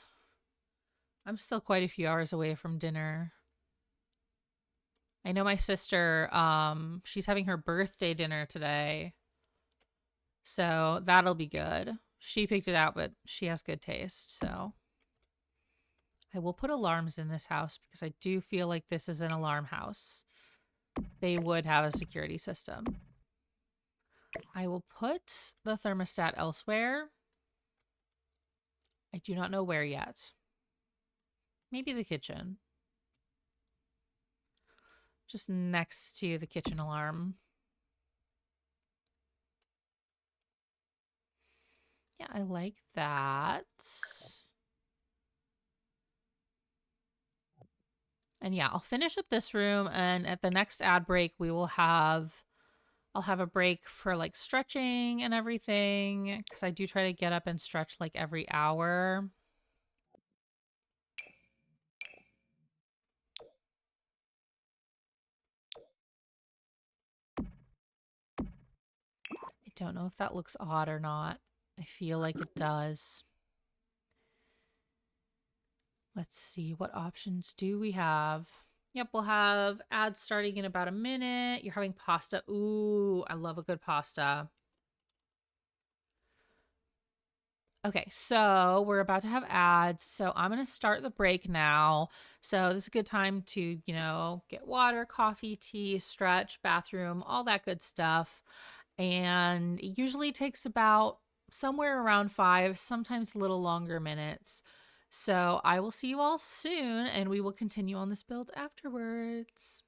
Speaker 1: I'm still quite a few hours away from dinner. I know my sister, she's having her birthday dinner today. So that'll be good. She picked it out, but she has good taste, so. I will put alarms in this house because I do feel like this is an alarm house. They would have a security system. I will put the thermostat elsewhere. I do not know where yet. Maybe the kitchen. Just next to the kitchen alarm. Yeah, I like that. And yeah, I'll finish up this room, and at the next ad break I'll have a break for like stretching and everything, because I do try to get up and stretch like every hour. I don't know if that looks odd or not. I feel like it does. Let's see, what options do we have? Yep, we'll have ads starting in about a minute. You're having pasta. Ooh, I love a good pasta. Okay, so we're about to have ads. So I'm going to start the break now. So this is a good time to, get water, coffee, tea, stretch, bathroom, all that good stuff. And it usually takes about somewhere around 5, sometimes a little longer minutes. So I will see you all soon, and we will continue on this build afterwards.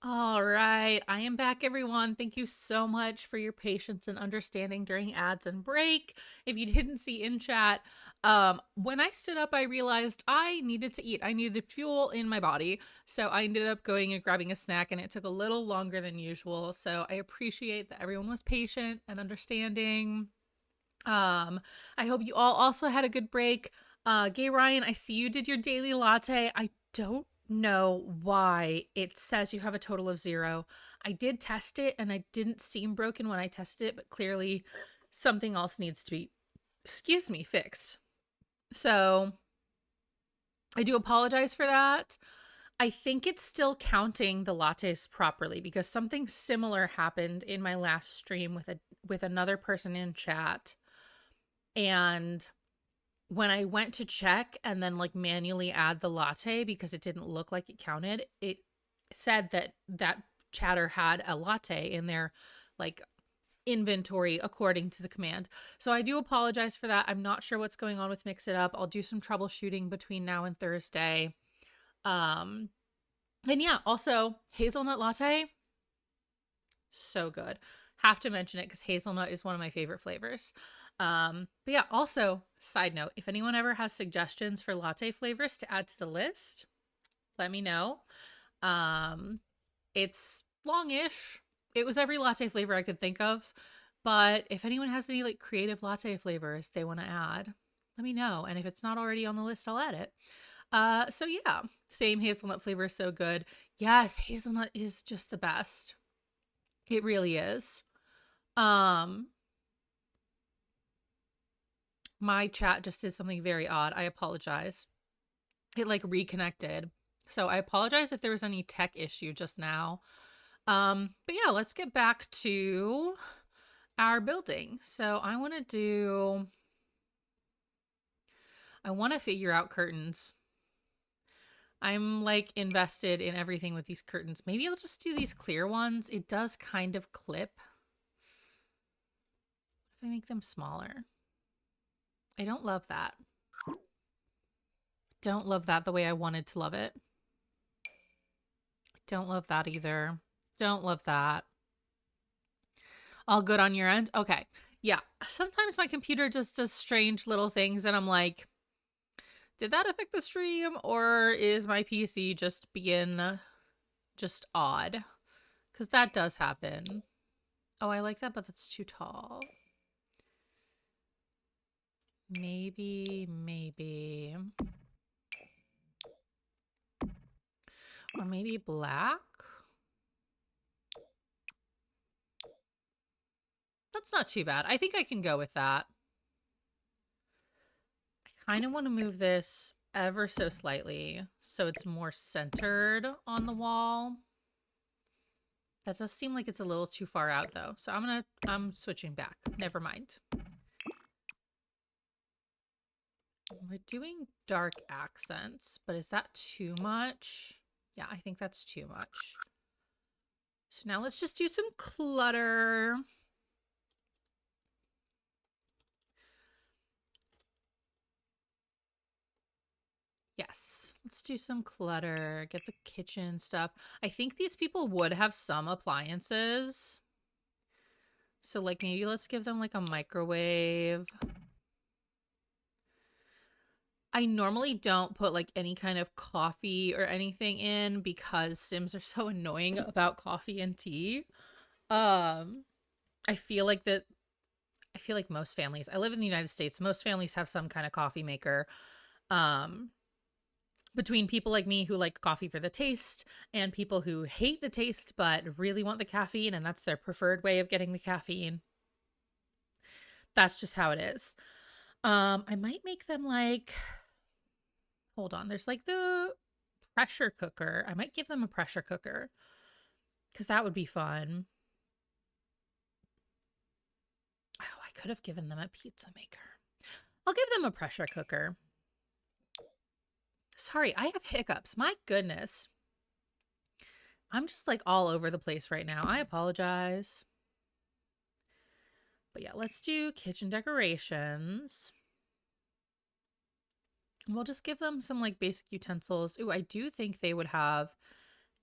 Speaker 1: All right, I am back, everyone. Thank you so much for your patience and understanding during ads and break. If you didn't see in chat, when I stood up, I realized I needed to eat. I needed fuel in my body. So I ended up going and grabbing a snack, and it took a little longer than usual. So I appreciate that everyone was patient and understanding. I hope you all also had a good break. Gay Ryan, I see you did your daily latte. I don't know why it says you have a total of 0. I did test it and I didn't seem broken when I tested it, but clearly something else needs to be, excuse me, fixed. So I do apologize for that. I think it's still counting the lattes properly because something similar happened in my last stream with another person in chat. And when I went to check and then like manually add the latte because it didn't look like it counted, it said that chatter had a latte in their like inventory according to the command. So I do apologize for that. I'm not sure what's going on with Mix It Up. I'll do some troubleshooting between now and Thursday. Um and yeah, also hazelnut latte, so good. Have to mention it because hazelnut is one of my favorite flavors. But yeah, also, side note, if anyone ever has suggestions for latte flavors to add to the list, let me know. Um, it's longish. It was every latte flavor I could think of. But if anyone has any like creative latte flavors they want to add, let me know. And if it's not already on the list, I'll add it. So yeah, same hazelnut flavor, so good. Yes, hazelnut is just the best. It really is. Um, my chat just did something very odd. I apologize. It like reconnected. So I apologize if there was any tech issue just now. But yeah, let's get back to our building. So I want to figure out curtains. I'm like invested in everything with these curtains. Maybe I'll just do these clear ones. It does kind of clip. If I make them smaller. I don't love that. Don't love that the way I wanted to love it. Don't love that either. Don't love that. All good on your end? Okay. Yeah. Sometimes my computer just does strange little things and I'm like, did that affect the stream or is my PC just being just odd? Because that does happen. Oh, I like that, but that's too tall. Maybe. Or maybe black? That's not too bad. I think I can go with that. I kind of want to move this ever so slightly so it's more centered on the wall. That does seem like it's a little too far out though. So I'm switching back. Never mind. We're doing dark accents, but is that too much? Yeah, I think that's too much. So now let's just do some clutter. Yes, let's do some clutter, get the kitchen stuff. I think these people would have some appliances. So like maybe let's give them like a microwave. I normally don't put like any kind of coffee or anything in because Sims are so annoying about coffee and tea. I feel like most families, I live in the United States, most families have some kind of coffee maker. Um, between people like me who like coffee for the taste and people who hate the taste but really want the caffeine and that's their preferred way of getting the caffeine. That's just how it is. I might make them like, hold on, there's like the pressure cooker. I might give them a pressure cooker because that would be fun. Oh, I could have given them a pizza maker. I'll give them a pressure cooker. Sorry, I have hiccups. My goodness. I'm just like all over the place right now. I apologize. But yeah, let's do kitchen decorations. We'll just give them some like basic utensils. Ooh, I do think they would have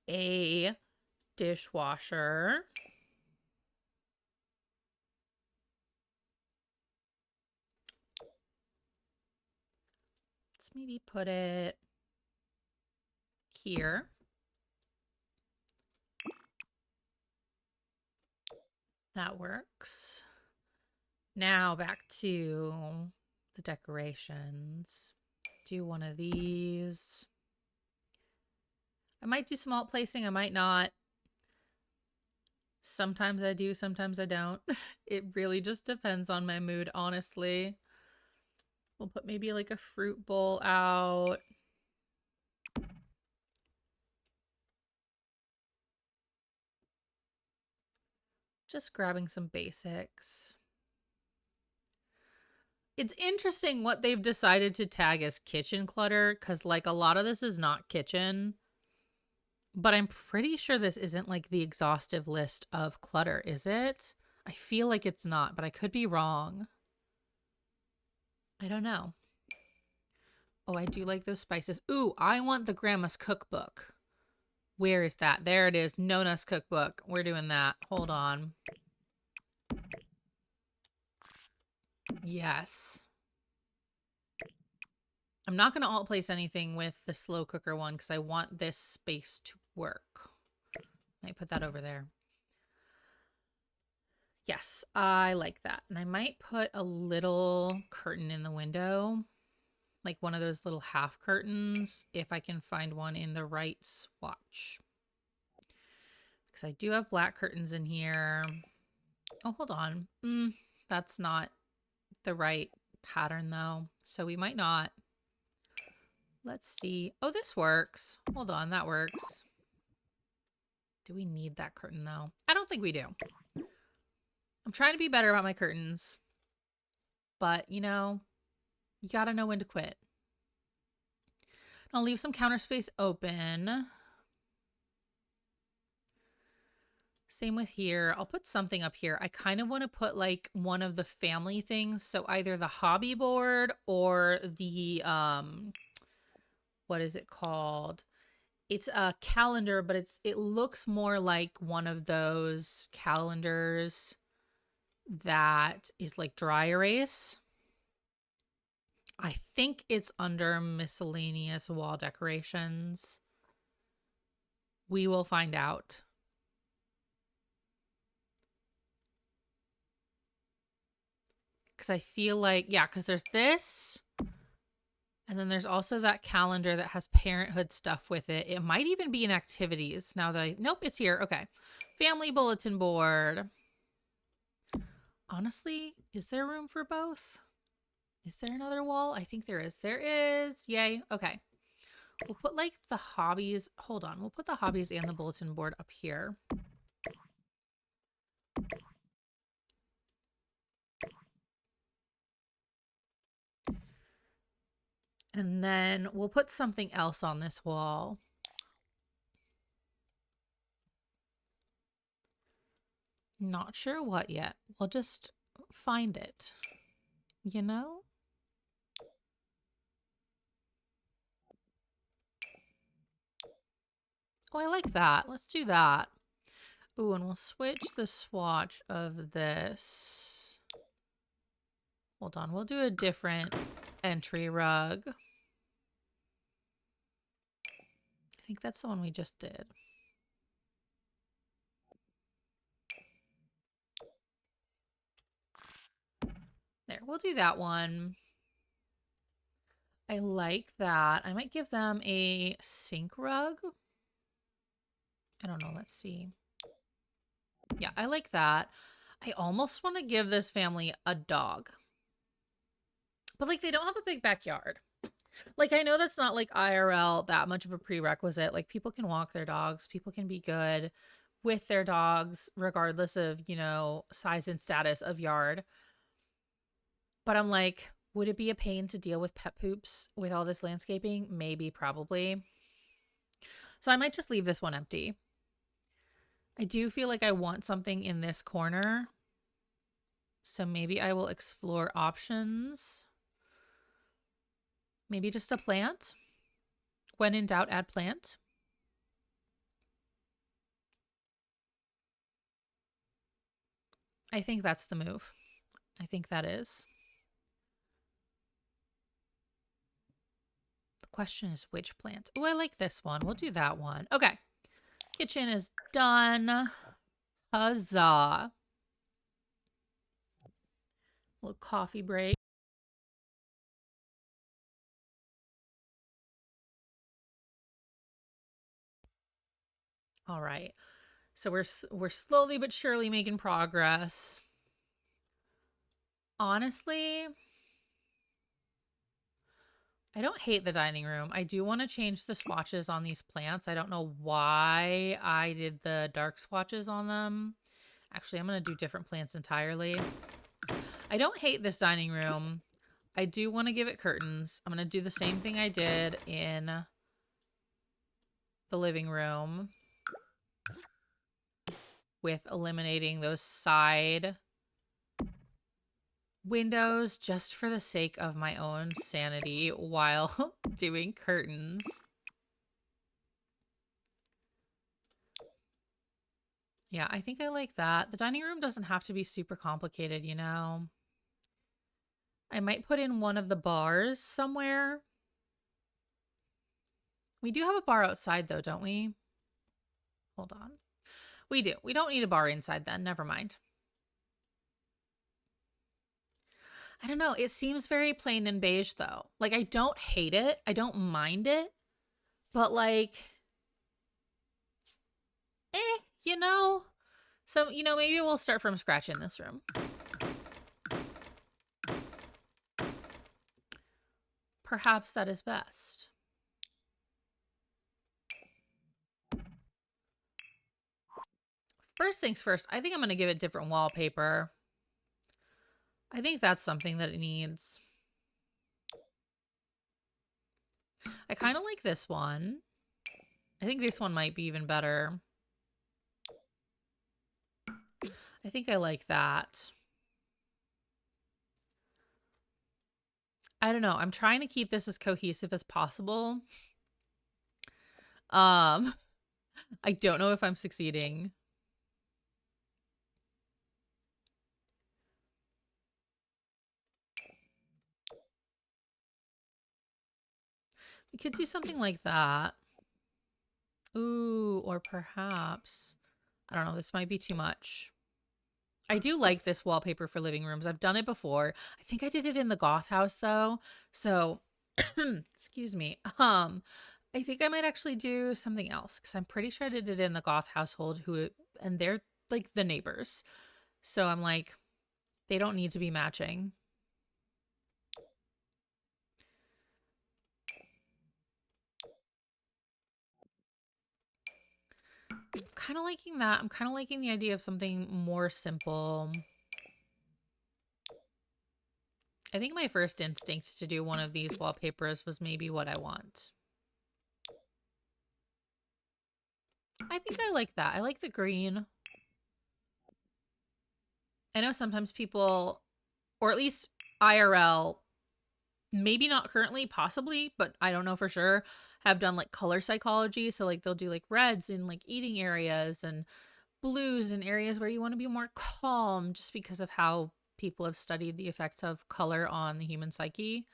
Speaker 1: a dishwasher. Let's maybe put it here. That works. Now back to the decorations. Do one of these. I might do some alt placing. I might not. Sometimes I do, sometimes I don't. It really just depends on my mood, honestly. We'll put maybe like a fruit bowl out. Just grabbing some basics. It's interesting what they've decided to tag as kitchen clutter, because like a lot of this is not kitchen. But I'm pretty sure this isn't like the exhaustive list of clutter, is it? I feel like it's not, but I could be wrong. I don't know. Oh, I do like those spices. Ooh, I want the grandma's cookbook. Where is that? There it is. Nona's cookbook. We're doing that. Hold on. Yes. I'm not going to alt place anything with the slow cooker one because I want this space to work. Might put that over there. Yes, I like that. And I might put a little curtain in the window, like one of those little half curtains, if I can find one in the right swatch. Because I do have black curtains in here. Oh, hold on. That's not the right pattern though, so we might not. Let's see. Oh, this works. Hold on, that works. Do we need that curtain though? I don't think we do. I'm trying to be better about my curtains, but you know, you gotta know when to quit. I'll leave some counter space open. Same with here. I'll put something up here. I kind of want to put like one of the family things. So either the hobby board or the, what is it called? It's a calendar, but it looks more like one of those calendars that is like dry erase. I think it's under miscellaneous wall decorations. We will find out. Because I feel like, yeah, because there's this. And then there's also that calendar that has parenthood stuff with it. It might even be in activities now that I... Nope, it's here. Okay. Family bulletin board. Honestly, is there room for both? Is there another wall? I think there is. There is. Yay. Okay. We'll put like the hobbies. Hold on. We'll put the hobbies and the bulletin board up here. And then we'll put something else on this wall. Not sure what yet. We'll just find it. You know? Oh, I like that. Let's do that. Ooh, and we'll switch the swatch of this. Hold on. We'll do a different entry rug. I think that's the one we just did. There, we'll do that one. I like that. I might give them a sink rug. I don't know. Let's see. Yeah, I like that. I almost want to give this family a dog. But like they don't have a big backyard. Like I know that's not like IRL that much of a prerequisite. Like people can walk their dogs. People can be good with their dogs regardless of, you know, size and status of yard. But I'm like, would it be a pain to deal with pet poops with all this landscaping? Maybe, probably. So I might just leave this one empty. I do feel like I want something in this corner. So maybe I will explore options. Maybe just a plant. When in doubt, add plant. I think that's the move. I think that is. The question is which plant. Oh, I like this one. We'll do that one. Okay. Kitchen is done. Huzzah. Little coffee break. All right. So we're slowly but surely making progress. Honestly, I don't hate the dining room. I do want to change the swatches on these plants. I don't know why I did the dark swatches on them. Actually, I'm going to do different plants entirely. I don't hate this dining room. I do want to give it curtains. I'm going to do the same thing I did in the living room with eliminating those side windows just for the sake of my own sanity while doing curtains. Yeah, I think I like that. The dining room doesn't have to be super complicated, you know? I might put in one of the bars somewhere. We do have a bar outside though, don't we? Hold on. We do. We don't need a bar inside then. Never mind. I don't know. It seems very plain and beige though. Like, I don't hate it. I don't mind it. But like, you know? So, you know, maybe we'll start from scratch in this room. Perhaps that is best. First things first, I think I'm going to give it different wallpaper. I think that's something that it needs. I kind of like this one. I think this one might be even better. I think I like that. I don't know. I'm trying to keep this as cohesive as possible. I don't know if I'm succeeding. We could do something like that. Ooh, or perhaps, I don't know, this might be too much. I do like this wallpaper for living rooms. I've done it before. I think I did it in the goth house though. So, excuse me. I think I might actually do something else because I'm pretty sure I did it in the goth household and they're like the neighbors. So I'm like, they don't need to be matching. Kind of liking that. I'm kind of liking the idea of something more simple. I think my first instinct to do one of these wallpapers was maybe what I want. I think I like that. I like the green. I know sometimes people, or at least IRL, maybe not currently, possibly, but I don't know for sure, have done like color psychology. So like they'll do like reds in like eating areas and blues in areas where you want to be more calm just because of how people have studied the effects of color on the human psyche.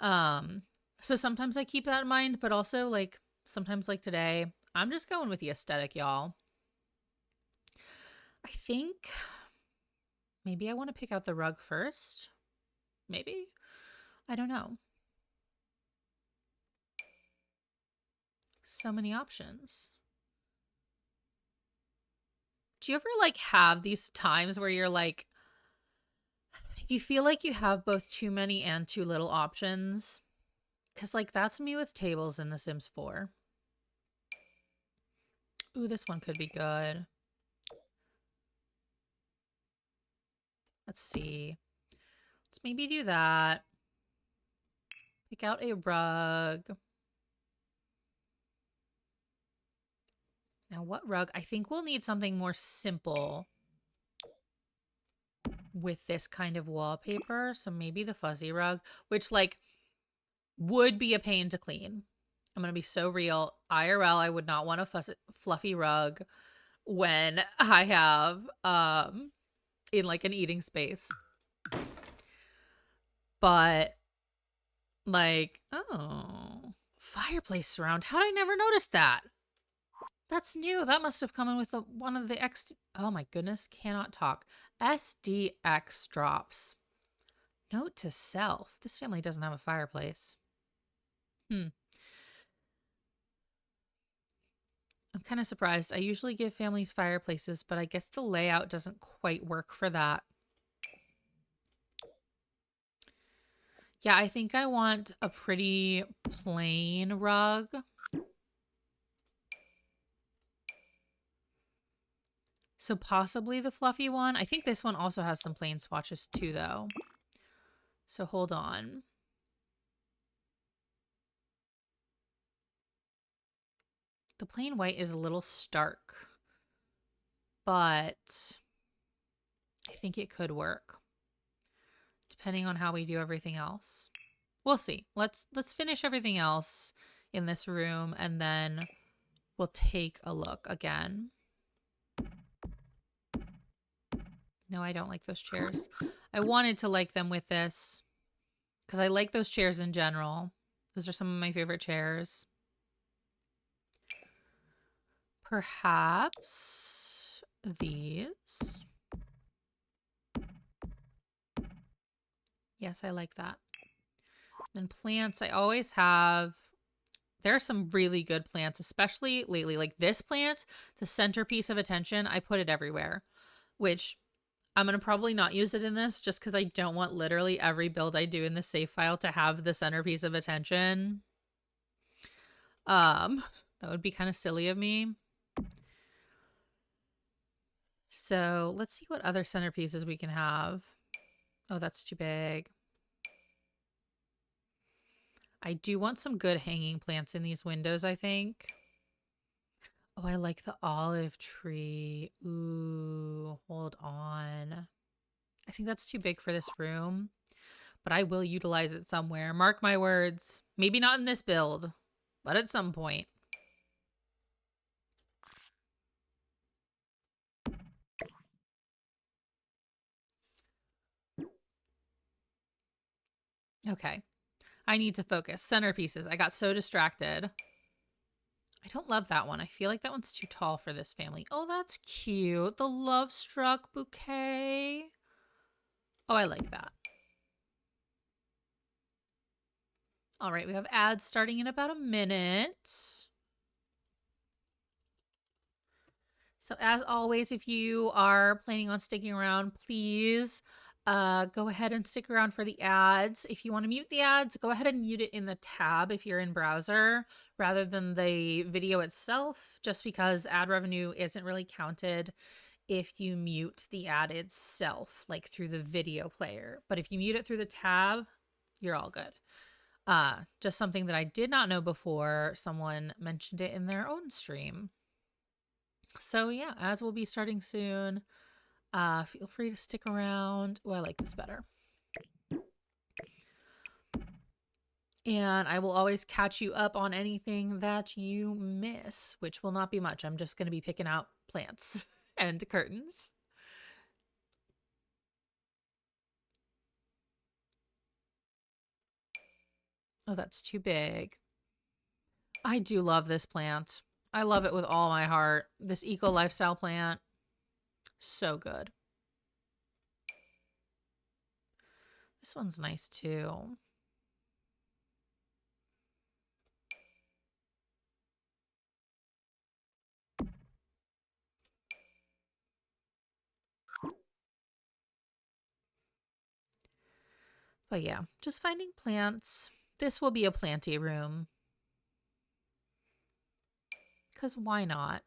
Speaker 1: So sometimes I keep that in mind, but also like sometimes like today, I'm just going with the aesthetic, y'all. I think maybe I want to pick out the rug first. Maybe. I don't know. So many options. Do you ever like have these times where you're like, you feel like you have both too many and too little options? Because like that's me with tables in The Sims 4. Ooh, this one could be good. Let's see. Let's maybe do that. Pick out a rug. Now, what rug? I think we'll need something more simple with this kind of wallpaper. So maybe the fuzzy rug, which like would be a pain to clean. I'm going to be so real. IRL, I would not want a fluffy rug when I have in like an eating space. But like, oh, fireplace surround. How did I never notice that? That's new. That must have come in with one of the X. Oh my goodness, cannot talk. SDX drops. Note to self. This family doesn't have a fireplace. I'm kind of surprised. I usually give families fireplaces, but I guess the layout doesn't quite work for that. Yeah, I think I want a pretty plain rug. So possibly the fluffy one. I think this one also has some plain swatches too, though. So hold on. The plain white is a little stark, but I think it could work, depending on how we do everything else. We'll see. Let's finish everything else in this room, and then we'll take a look again. No, I don't like those chairs. I wanted to like them with this because I like those chairs in general. Those are some of my favorite chairs. Perhaps these. Yes, I like that. Then plants, I always have. There are some really good plants, especially lately. Like this plant, the centerpiece of attention, I put it everywhere, which I'm going to probably not use it in this just because I don't want literally every build I do in the save file to have the centerpiece of attention. That would be kind of silly of me. So let's see what other centerpieces we can have. Oh, that's too big. I do want some good hanging plants in these windows, I think. Oh, I like the olive tree. Ooh, hold on. I think that's too big for this room, but I will utilize it somewhere. Mark my words. Maybe not in this build, but at some point. Okay. I need to focus. Centerpieces. I got so distracted. I don't love that one. I feel like that one's too tall for this family. Oh, that's cute. The Love Struck bouquet. Oh, I like that. All right, we have ads starting in about a minute. So as always, if you are planning on sticking around, please go ahead and stick around for the ads. If you want to mute the ads, go ahead and mute it in the tab if you're in browser rather than the video itself, just because ad revenue isn't really counted if you mute the ad itself, like through the video player. But if you mute it through the tab, you're all good. Just something that I did not know before. Someone mentioned it in their own stream. So yeah, ads will be starting soon. Feel free to stick around. Oh, I like this better. And I will always catch you up on anything that you miss, which will not be much. I'm just going to be picking out plants and curtains. Oh, that's too big. I do love this plant. I love it with all my heart. This eco lifestyle plant. So good. This one's nice too. But yeah, just finding plants. This will be a planty room. Because why not?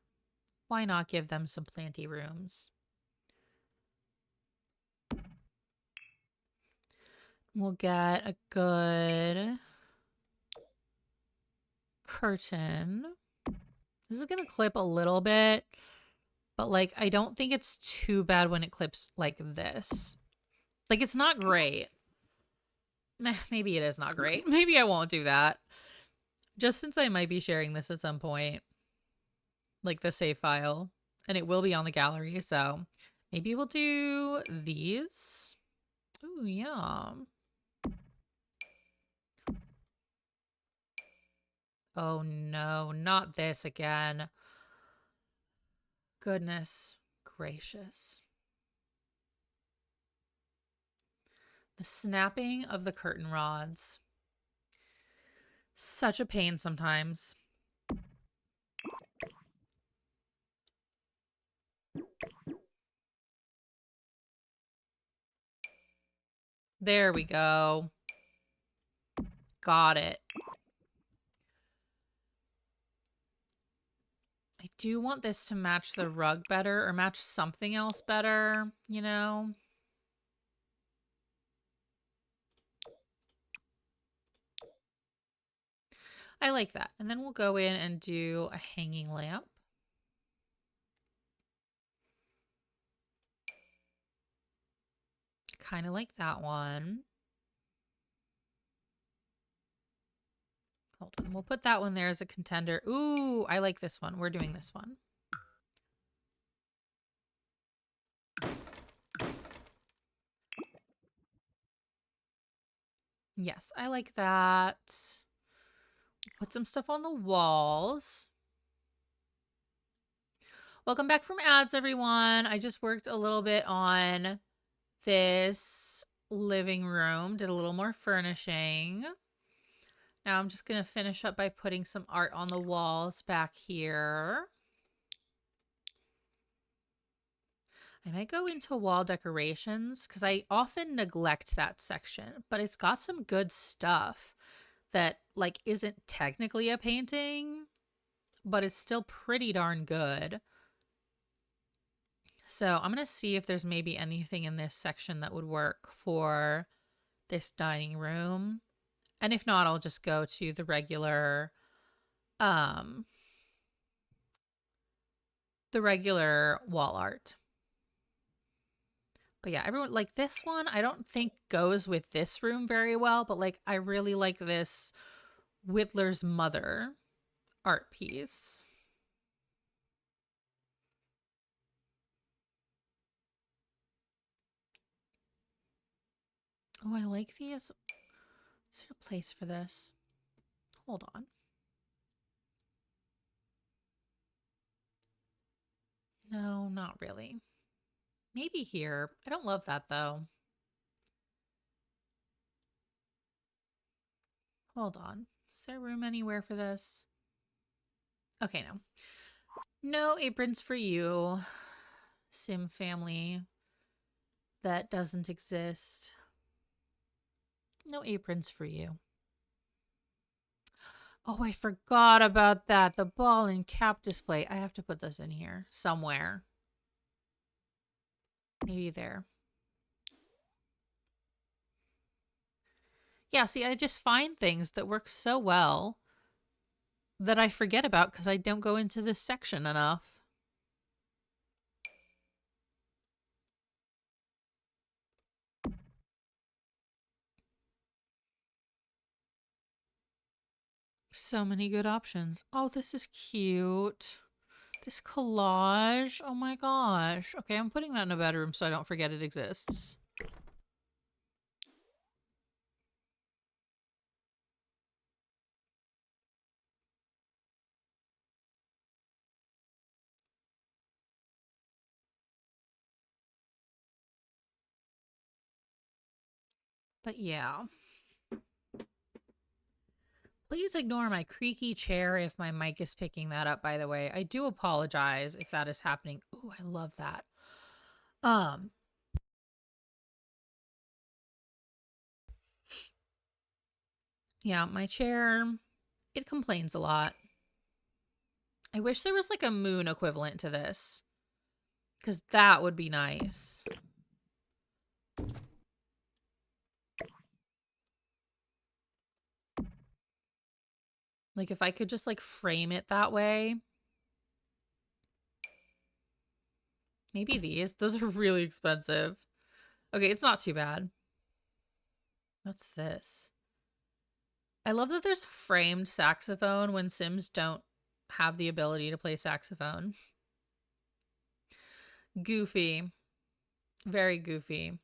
Speaker 1: Why not give them some planty rooms? We'll get a good curtain. This is going to clip a little bit, but like, I don't think it's too bad when it clips like this. Like, it's not great. Maybe it is not great. Maybe I won't do that. Just since I might be sharing this at some point. Like the save file. And it will be on the gallery, so Maybe we'll do these. Ooh, yeah. Oh no, not this again. Goodness gracious. The snapping of the curtain rods. Such a pain sometimes. There we go. Got it. I do want this to match the rug better, or match something else better, you know? I like that. And then we'll go in and do a hanging lamp. Kind of like that one. Hold on. We'll put that one there as a contender. Ooh, I like this one. We're doing this one. Yes, I like that. Put some stuff on the walls. Welcome back from ads, everyone. I just worked a little bit on this living room, did a little more furnishing. Now I'm just going to finish up by putting some art on the walls back here. I might go into wall decorations because I often neglect that section, but it's got some good stuff that like isn't technically a painting, but it's still pretty darn good. So I'm going to see if there's maybe anything in this section that would work for this dining room. And if not, I'll just go to the regular wall art. But yeah, everyone, like this one, I don't think goes with this room very well, but like I really like this Whittler's Mother art piece. Oh, I like these. Is there a place for this? Hold on. No, not really. Maybe here. I don't love that though. Hold on. Is there room anywhere for this? Okay, no. No aprons for you, Sim family. That doesn't exist. No aprons for you. Oh, I forgot about that. The ball and cap display. I have to put this in here somewhere. Maybe there. Yeah, see, I just find things that work so well that I forget about because I don't go into this section enough. So many good options. Oh, this is cute. This collage. Oh my gosh. Okay, I'm putting that in a bedroom so I don't forget it exists. But yeah. Please ignore my creaky chair if my mic is picking that up, by the way. I do apologize if that is happening. Ooh, I love that. Yeah, my chair, it complains a lot. I wish there was like a moon equivalent to this, because that would be nice. Like if I could just like frame it that way. Maybe these. Those are really expensive. Okay, it's not too bad. What's this? I love that there's a framed saxophone when Sims don't have the ability to play saxophone. Goofy. Very goofy.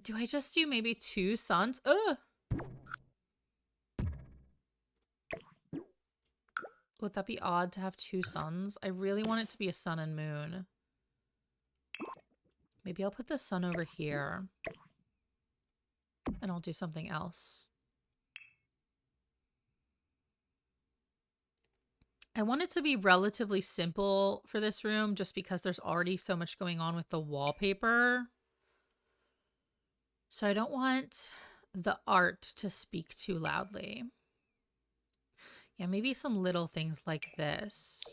Speaker 1: Do I just do maybe 2 suns? Ugh. Would that be odd to have 2 suns? I really want it to be a sun and moon. Maybe I'll put the sun over here. And I'll do something else. I want it to be relatively simple for this room just because there's already so much going on with the wallpaper. So I don't want the art to speak too loudly. Yeah, maybe some little things like this.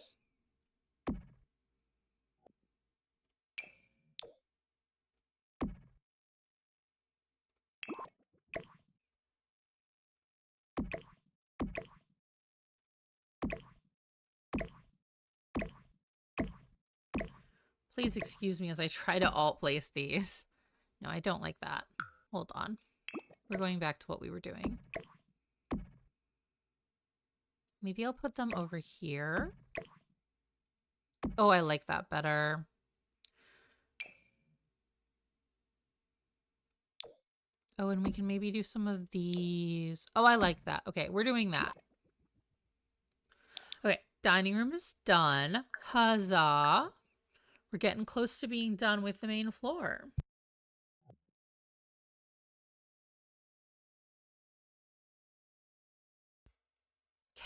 Speaker 1: Please excuse me as I try to alt place these. No, I don't like that. Hold on. We're going back to what we were doing. Maybe I'll put them over here. Oh, I like that better. Oh, and we can maybe do some of these. Oh, I like that. Okay, we're doing that. Okay, dining room is done. Huzzah. We're getting close to being done with the main floor.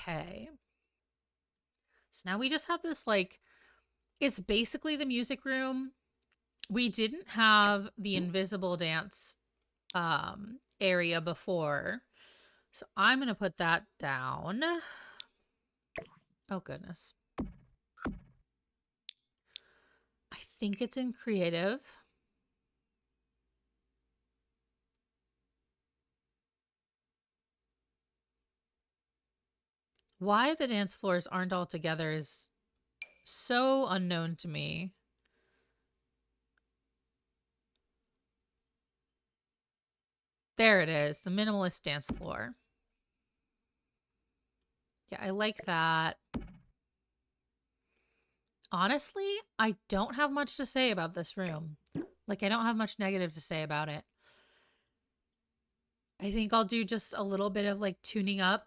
Speaker 1: Okay. So now we just have this, like, it's basically the music room. We didn't have the invisible dance area before. So I'm going to put that down. Oh, goodness. I think it's in creative. Why the dance floors aren't all together is so unknown to me. There it is, the minimalist dance floor. Yeah, I like that. Honestly, I don't have much to say about this room. Like, I don't have much negative to say about it. I think I'll do just a little bit of, like, tuning up.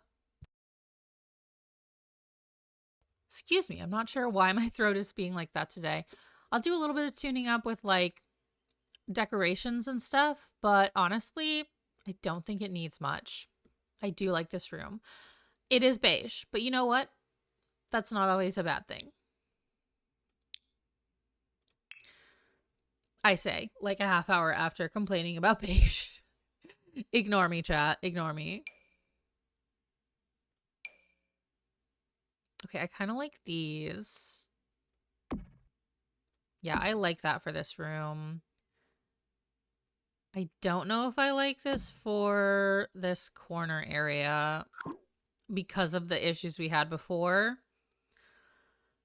Speaker 1: Excuse me, I'm not sure why my throat is being like that today. I'll do a little bit of tuning up with, like, decorations and stuff, but honestly, I don't think it needs much. I do like this room. It is beige, but you know what? That's not always a bad thing. I say, like a half hour after complaining about beige. Ignore me, chat. Ignore me. Okay, I kind of like these. Yeah, I like that for this room. I don't know if I like this for this corner area because of the issues we had before.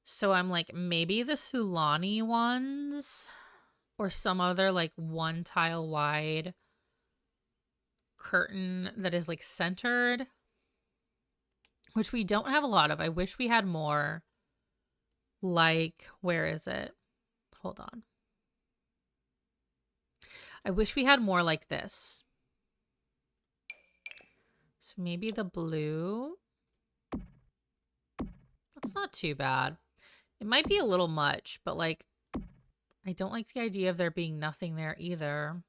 Speaker 1: So I'm like, maybe the Sulani ones or some other like 1 tile wide curtain that is like centered, which we don't have a lot of. I wish we had more. Like, where is it? Hold on. I wish we had more like this. So maybe the blue. That's not too bad. It might be a little much, but like, I don't like the idea of there being nothing there either.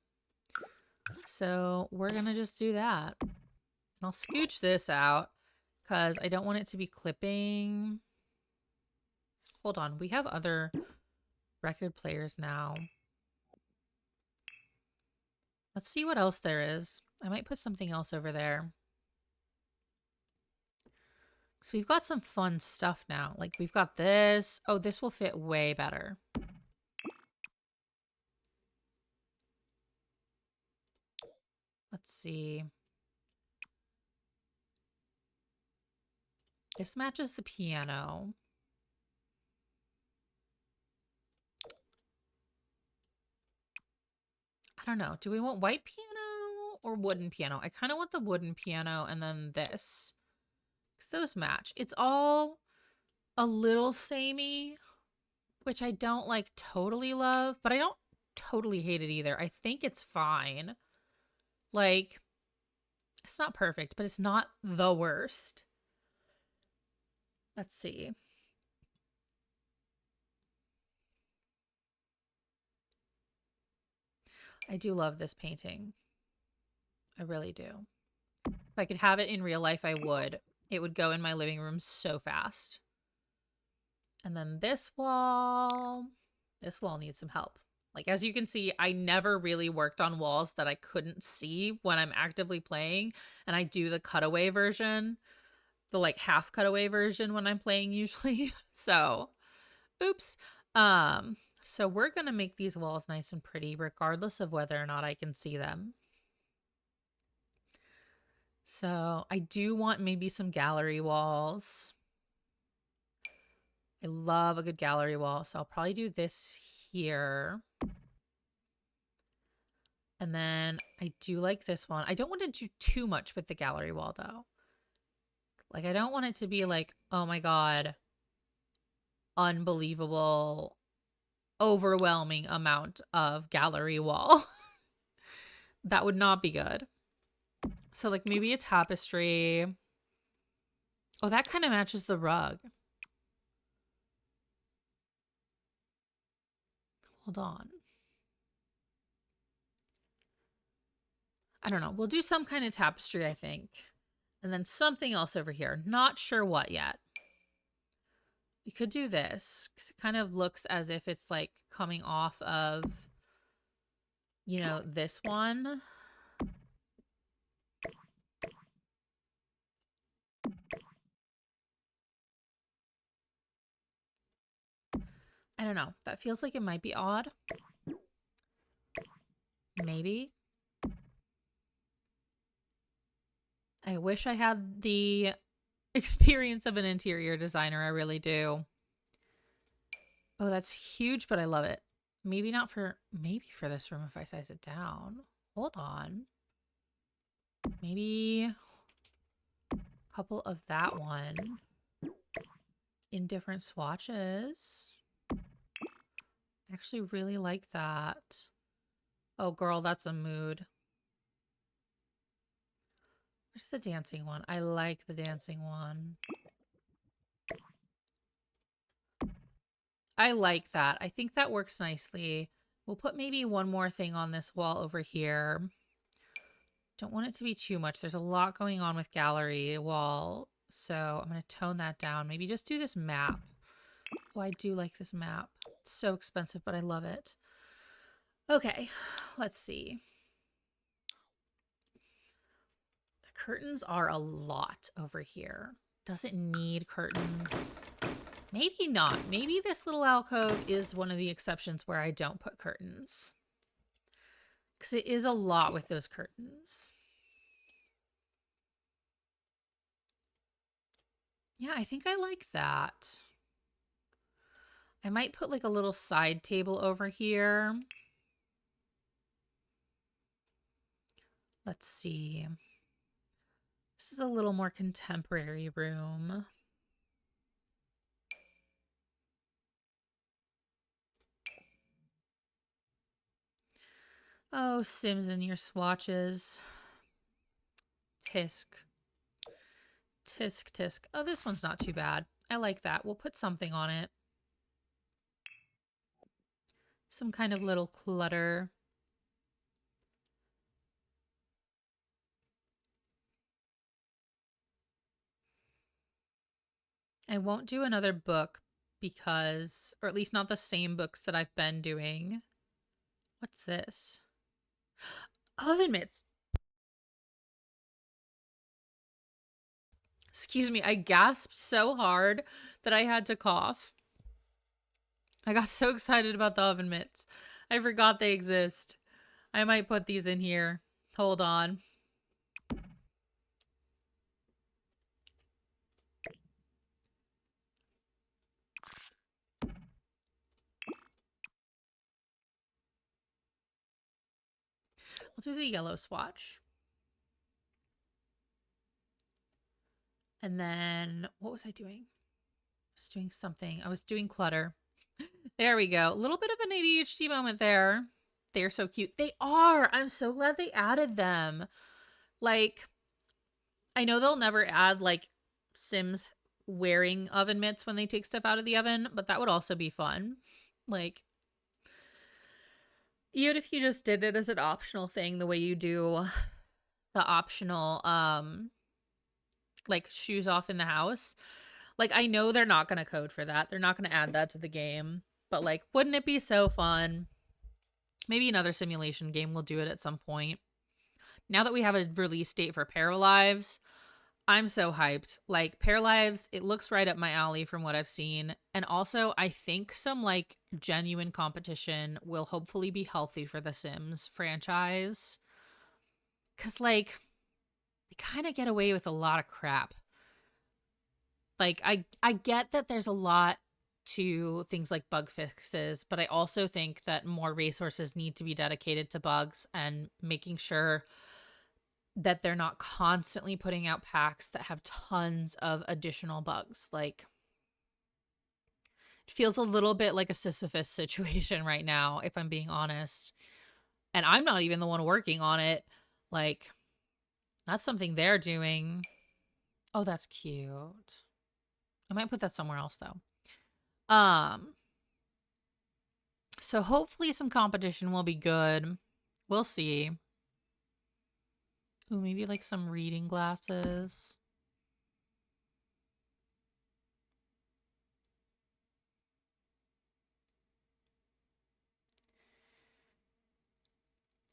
Speaker 1: So we're going to just do that. And I'll scooch this out because I don't want it to be clipping. Hold on. We have other record players now. Let's see what else there is. I might put something else over there. So we've got some fun stuff now. Like we've got this. Oh, this will fit way better. Let's see. This matches the piano. I don't know. Do we want white piano or wooden piano? I kind of want the wooden piano and then this. Because those match. It's all a little samey. which I don't like totally love, but I don't totally hate it either. I think it's fine. Like, it's not perfect, but it's not the worst. Let's see. I do love this painting. I really do. If I could have it in real life, I would. It would go in my living room so fast. And then this wall needs some help. Like, as you can see, I never really worked on walls that I couldn't see when I'm actively playing. And I do the cutaway version, the like half cutaway version when I'm playing usually. So, oops. So we're going to make these walls nice and pretty regardless of whether or not I can see them. So I do want maybe some gallery walls. I love a good gallery wall, so I'll probably do this here. And then I do like this one. I don't want to do too much with the gallery wall, though. Like, I don't want it to be like, oh my god, unbelievable, overwhelming amount of gallery wall. That would not be good. So, like, maybe a tapestry. Oh, that kind of matches the rug. Hold on. I don't know. We'll do some kind of tapestry, I think. And then something else over here. Not sure what yet. We could do this because it kind of looks as if it's like coming off of, you know, this one. I don't know. That feels like it might be odd. Maybe. I wish I had the experience of an interior designer. I really do. Oh, that's huge, but I love it. Maybe not for, maybe for this room if I size it down. Hold on. Maybe a couple of that one in different swatches. I actually really like that. Oh, girl, that's a mood. Where's the dancing one? I like the dancing one. I like that. I think that works nicely. We'll put maybe one more thing on this wall over here. Don't want it to be too much. There's a lot going on with gallery wall, so I'm going to tone that down. Maybe just do this map. Oh, I do like this map. It's so expensive, but I love it. Okay, let's see. The curtains are a lot over here. Does it need curtains? Maybe not. Maybe this little alcove is one of the exceptions where I don't put curtains. Because it is a lot with those curtains. Yeah, I think I like that. I might put like a little side table over here. Let's see. This is a little more contemporary room. Oh, Sims in your swatches. Tisk. Tisk, tisk. Oh, this one's not too bad. I like that. We'll put something on it. Some kind of little clutter. I won't do another book because, or at least not the same books that I've been doing. What's this? Oven mitts. Excuse me, I gasped so hard that I had to cough. I got so excited about the oven mitts. I forgot they exist. I might put these in here. Hold on. I'll do the yellow swatch. And then, what was I doing? I was doing something. I was doing clutter. There we go. A little bit of an ADHD moment there. They're so cute. They are. I'm so glad they added them. Like, I know they'll never add like Sims wearing oven mitts when they take stuff out of the oven, but that would also be fun. Like, even if you just did it as an optional thing, the way you do the optional like shoes off in the house. Like, I know they're not going to code for that. They're not going to add that to the game. But like, wouldn't it be so fun? Maybe another simulation game will do it at some point. Now that we have a release date for Paralives, I'm so hyped. Like, Paralives, it looks right up my alley from what I've seen. And also, I think some like genuine competition will hopefully be healthy for the Sims franchise. Cause like, they kind of get away with a lot of crap. Like, I get that there's a lot to things like bug fixes, but I also think that more resources need to be dedicated to bugs and making sure that they're not constantly putting out packs that have tons of additional bugs. Like, it feels a little bit like a Sisyphus situation right now, if I'm being honest. And I'm not even the one working on it. Like, that's something they're doing. Oh, that's cute. I might put that somewhere else though. So hopefully some competition will be good. We'll see. Ooh, maybe like some reading glasses.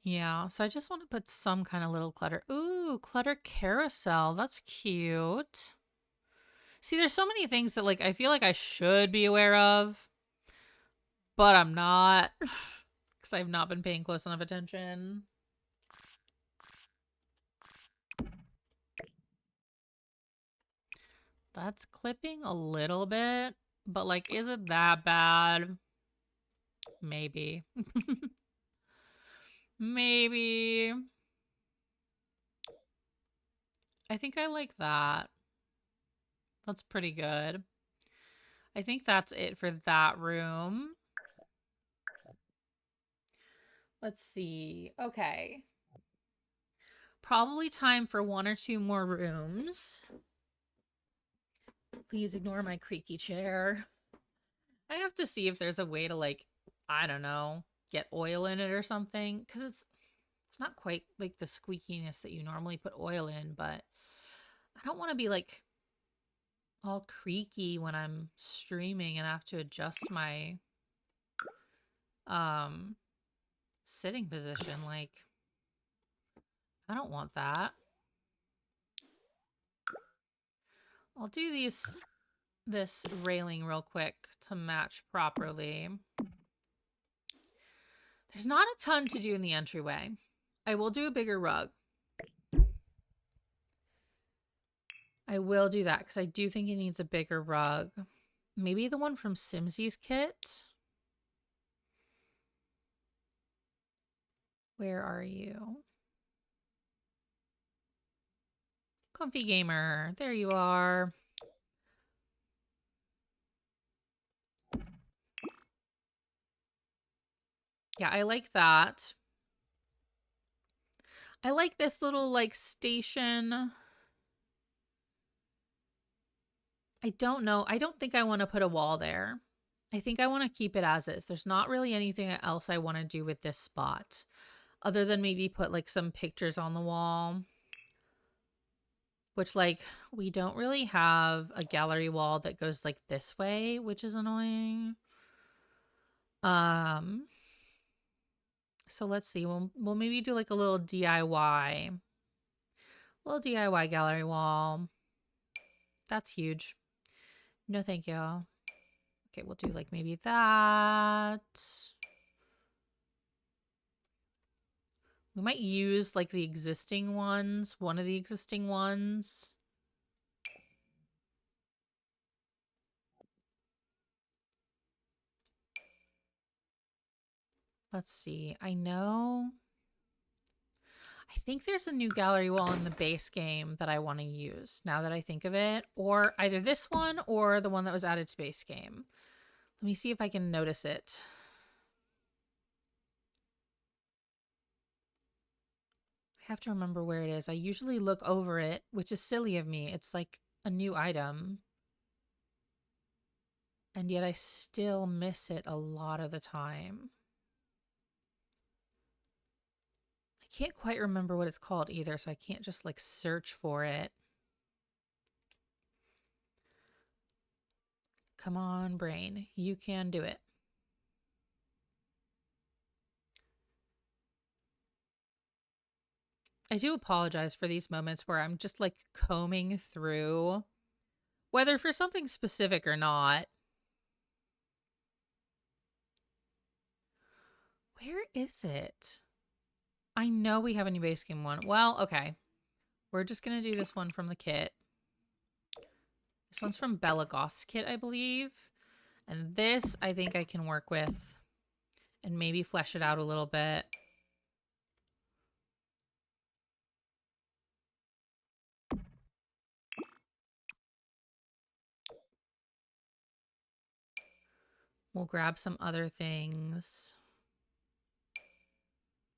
Speaker 1: Yeah, so I just want to put some kind of little clutter. Ooh, clutter carousel. That's cute. See, there's so many things that like I feel like I should be aware of, but I'm not because I've not been paying close enough attention. That's clipping a little bit, but like, is it that bad? Maybe. Maybe. I think I like that. That's pretty good. I think that's it for that room. Let's see. Okay. Probably time for one or two more rooms. Please ignore my creaky chair. I have to see if there's a way to like, I don't know, get oil in it or something. Because it's not quite like the squeakiness that you normally put oil in, but I don't want to be like all creaky when I'm streaming and have to adjust my sitting position. Like, I don't want that. I'll do this railing real quick to match properly. There's not a ton to do in the entryway. I will do a bigger rug. I will do that because I do think it needs a bigger rug. Maybe the one from Simsy's kit. Where are you? Comfy Gamer. There you are. Yeah, I like that. I like this little like station. I don't know. I don't think I want to put a wall there. I think I want to keep it as is. There's not really anything else I want to do with this spot other than maybe put like some pictures on the wall. Which, like, we don't really have a gallery wall that goes like this way, which is annoying. So let's see. We'll maybe do like a little DIY. Little DIY gallery wall. That's huge. No, thank you. Okay, we'll do like maybe that. We might use like the existing ones, one of the existing ones. Let's see. I think there's a new gallery wall in the base game that I want to use now that I think of it, or either this one or the one that was added to base game. Let me see if I can notice it. I have to remember where it is. I usually look over it, which is silly of me. It's like a new item. And yet I still miss it a lot of the time. I can't quite remember what it's called either, so I can't just like search for it. Come on, brain. You can do it. I do apologize for these moments where I'm just like combing through, whether for something specific or not. Where is it? I know we have a new base game one. Well, okay. We're just going to do this one from the kit. This one's from Bella Goth's kit, I believe. And this, I think I can work with and maybe flesh it out a little bit. We'll grab some other things.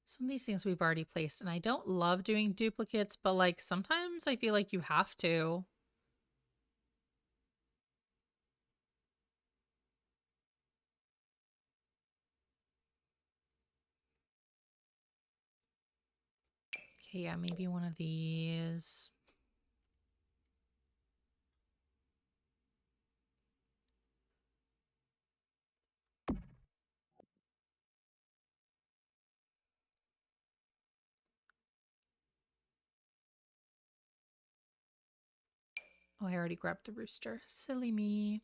Speaker 1: Some of these things we've already placed, and I don't love doing duplicates, but like sometimes I feel like you have to. Okay, yeah, maybe one of these. Oh, I already grabbed the rooster. Silly me.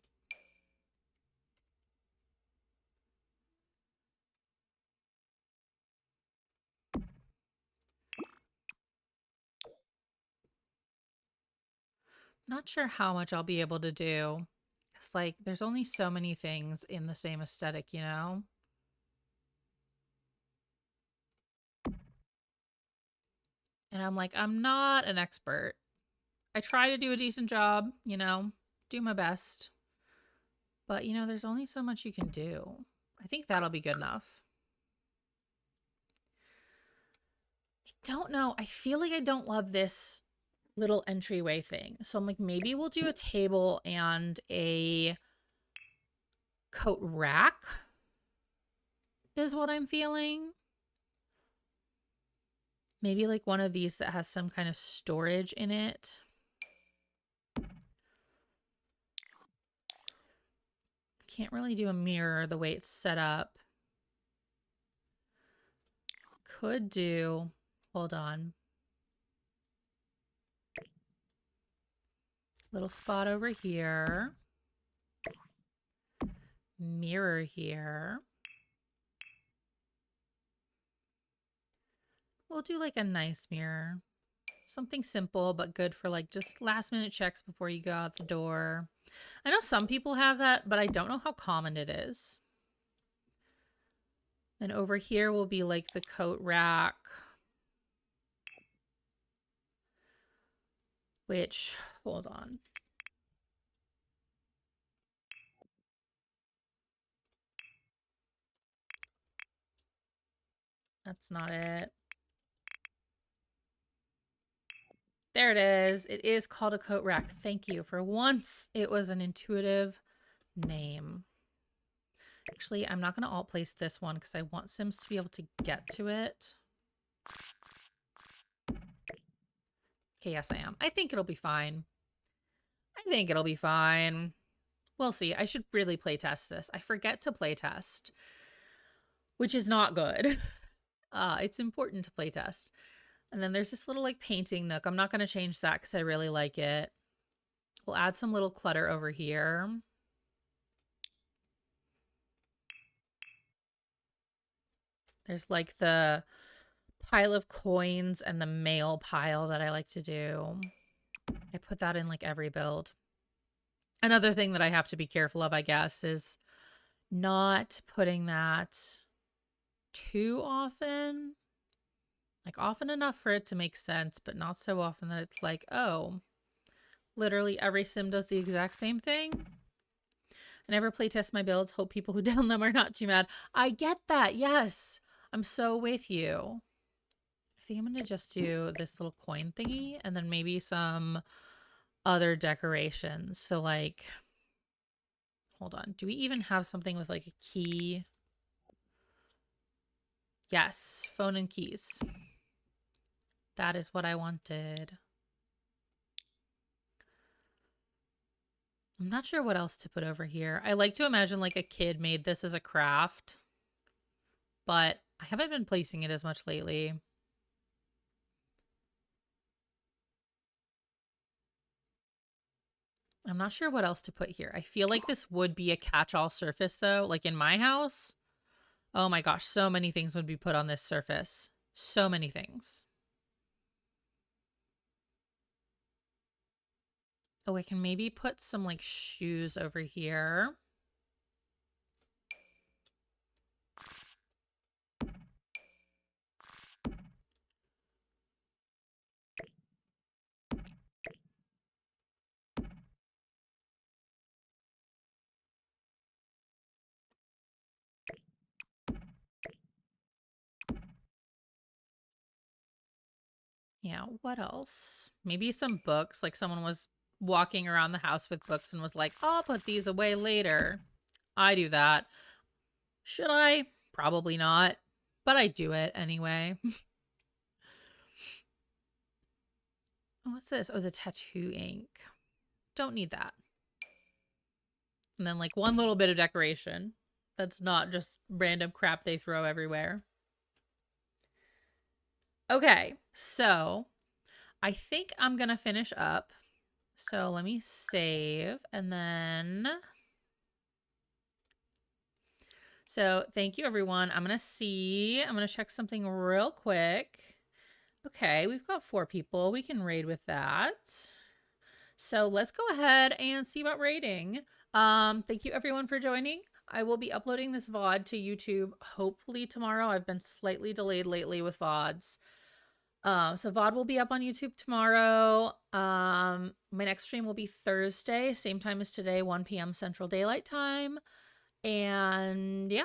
Speaker 1: Not sure how much I'll be able to do. It's like there's only so many things in the same aesthetic, you know? And I'm like, I'm not an expert. I try to do a decent job, you know, do my best. But, you know, there's only so much you can do. I think that'll be good enough. I don't know. I feel like I don't love this little entryway thing. So I'm like, maybe we'll do a table and a coat rack is what I'm feeling. Maybe like one of these that has some kind of storage in it. Can't really do a mirror the way it's set up. Could do, hold on. Little spot over here. Mirror here. We'll do like a nice mirror. Something simple, but good for like just last minute checks before you go out the door. I know some people have that, but I don't know how common it is. And over here will be like the coat rack. Which, hold on. That's not it. There it is. It is called a coat rack. Thank you. For once, it was an intuitive name. Actually, I'm not going to alt place this one because I want Sims to be able to get to it. Okay, yes, I am. I think it'll be fine. I think it'll be fine. We'll see. I should really playtest this. I forget to playtest, which is not good. It's important to playtest. And then there's this little like painting nook. I'm not going to change that because I really like it. We'll add some little clutter over here. There's like the pile of coins and the mail pile that I like to do. I put that in like every build. Another thing that I have to be careful of, I guess, is not putting that too often. Like often enough for it to make sense, but not so often that it's like, oh, literally every sim does the exact same thing. I never playtest my builds. Hope people who down them are not too mad. I get that. Yes. I'm so with you. I think I'm going to just do this little coin thingy and then maybe some other decorations. So like, hold on. Do we even have something with like a key? Yes, phone and keys. That is what I wanted. I'm not sure what else to put over here. I like to imagine like a kid made this as a craft, but I haven't been placing it as much lately. I'm not sure what else to put here. I feel like this would be a catch-all surface though. Like in my house, oh my gosh, so many things would be put on this surface. So many things. Oh, I can maybe put some like shoes over here. Yeah, what else? Maybe some books, like someone was walking around the house with books and was like, I'll put these away later. I do that. Should I? Probably not, but I do it anyway. What's this? Oh, the tattoo ink. Don't need that. And then like one little bit of decoration. That's not just random crap they throw everywhere. Okay, so I think I'm going to finish up. So let me save and then... So thank you, everyone. I'm going to check something real quick. Okay, we've got 4 people. We can raid with that. So let's go ahead and see about raiding. Thank you, everyone, for joining. I will be uploading this VOD to YouTube hopefully tomorrow. I've been slightly delayed lately with VODs. So VOD will be up on YouTube tomorrow. My next stream will be Thursday, same time as today, 1 p.m. Central Daylight Time. And yeah,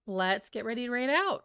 Speaker 1: let's get ready to raid out.